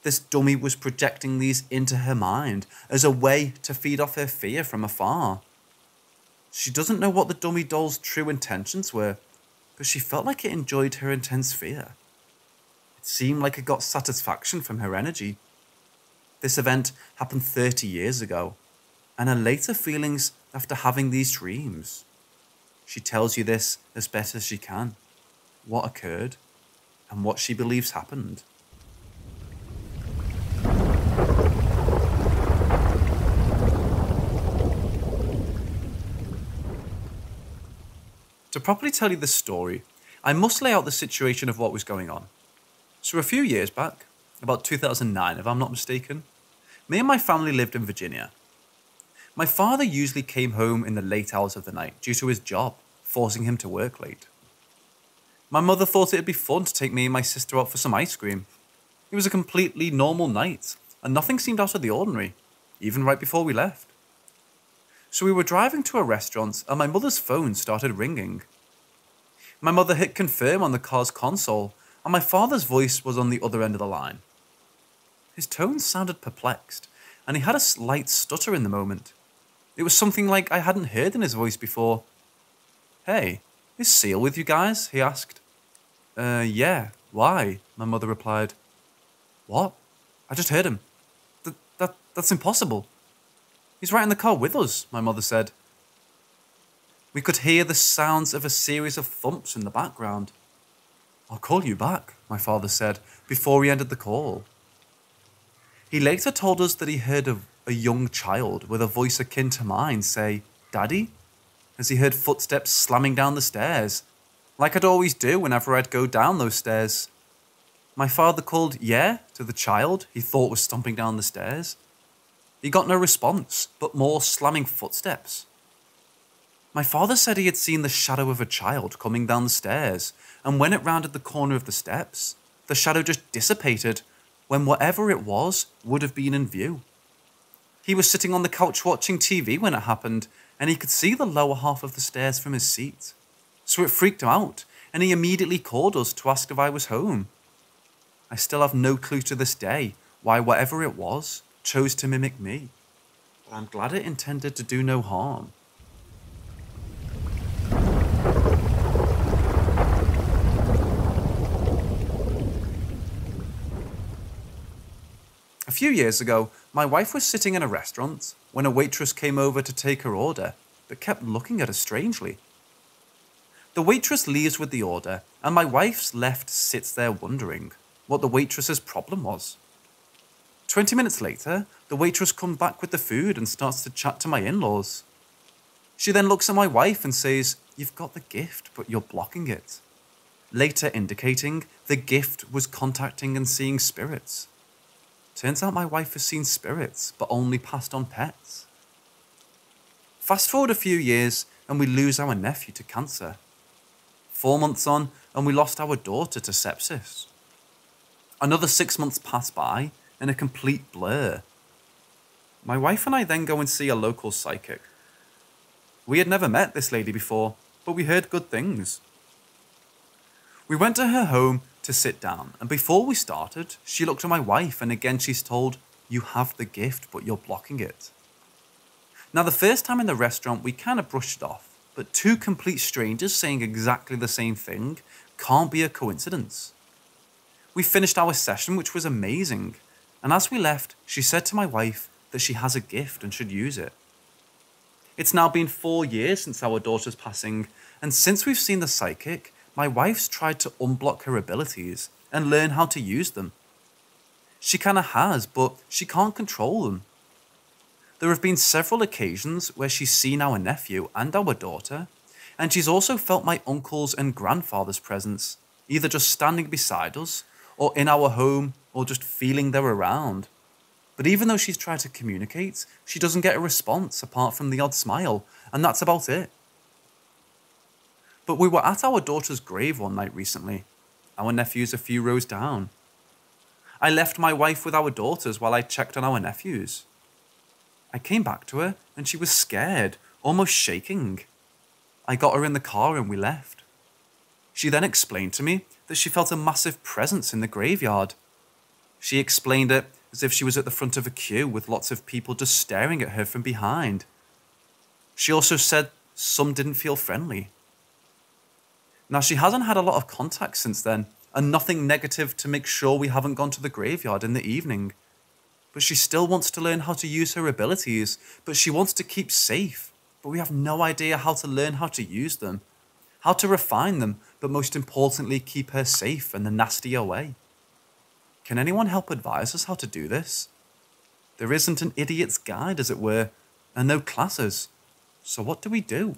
this dummy was projecting these into her mind as a way to feed off her fear from afar. She doesn't know what the dummy doll's true intentions were, but she felt like it enjoyed her intense fear. It seemed like it got satisfaction from her energy. This event happened 30 years ago, and her later feelings after having these dreams. She tells you this as best as she can, what occurred, and what she believes happened. To properly tell you this story, I must lay out the situation of what was going on. So a few years back, about 2009 if I'm not mistaken, me and my family lived in Virginia. My father usually came home in the late hours of the night due to his job, forcing him to work late. My mother thought it'd be fun to take me and my sister out for some ice cream. It was a completely normal night, and nothing seemed out of the ordinary, even right before we left. So we were driving to a restaurant and my mother's phone started ringing. My mother hit confirm on the car's console and my father's voice was on the other end of the line. His tone sounded perplexed and he had a slight stutter in the moment. It was something like I hadn't heard in his voice before. "Hey, is Seal with you guys?" he asked. Yeah, why?" my mother replied. "What? I just heard him. That's impossible. He's right in the car with us," my mother said. We could hear the sounds of a series of thumps in the background. "I'll call you back," my father said before he ended the call. He later told us that he heard a young child with a voice akin to mine say, "Daddy?" as he heard footsteps slamming down the stairs, like I'd always do whenever I'd go down those stairs. My father called "yeah" to the child he thought was stomping down the stairs. He got no response, but more slamming footsteps. My father said he had seen the shadow of a child coming down the stairs, and when it rounded the corner of the steps, the shadow just dissipated when whatever it was would have been in view. He was sitting on the couch watching TV when it happened, and he could see the lower half of the stairs from his seat. So it freaked him out, and he immediately called us to ask if I was home. I still have no clue to this day why whatever it was chose to mimic me, but I'm glad it intended to do no harm. A few years ago, my wife was sitting in a restaurant when a waitress came over to take her order, but kept looking at her strangely. The waitress leaves with the order, and my wife's left sits there wondering what the waitress's problem was. 20 minutes later, the waitress comes back with the food and starts to chat to my in-laws. She then looks at my wife and says, "You've got the gift, but you're blocking it," later indicating the gift was contacting and seeing spirits. Turns out my wife has seen spirits, but only passed on pets. Fast forward a few years and we lose our nephew to cancer. 4 months on and we lost our daughter to sepsis. Another 6 months pass by in a complete blur. My wife and I then go and see a local psychic. We had never met this lady before, but we heard good things. We went to her home to sit down, and before we started, she looked at my wife and again she's told, "You have the gift, but you're blocking it." Now the first time in the restaurant we kind of brushed it off, but two complete strangers saying exactly the same thing can't be a coincidence. We finished our session, which was amazing, and as we left, she said to my wife that she has a gift and should use it. It's now been 4 years since our daughter's passing, and since we've seen the psychic, my wife's tried to unblock her abilities and learn how to use them. She kinda has, but she can't control them. There have been several occasions where she's seen our nephew and our daughter, And she's also felt my uncle's and grandfather's presence, either just standing beside us, or in our home, or just feeling they're around. But even though she's tried to communicate, she doesn't get a response apart from the odd smile, and that's about it. But we were at our daughter's grave one night recently. Our nephew's a few rows down. I left my wife with our daughters while I checked on our nephews. I came back to her and she was scared, almost shaking. I got her in the car and we left. She then explained to me that she felt a massive presence in the graveyard. She explained it as if she was at the front of a queue with lots of people just staring at her from behind. She also said some didn't feel friendly. Now, she hasn't had a lot of contact since then, and nothing negative to make sure we haven't gone to the graveyard in the evening. But she still wants to learn how to use her abilities, but she wants to keep safe. But we have no idea how to learn how to use them, how to refine them, but most importantly, keep her safe and the nasty away. Can anyone help advise us how to do this? There isn't an idiot's guide, as it were, and no classes. So what do we do?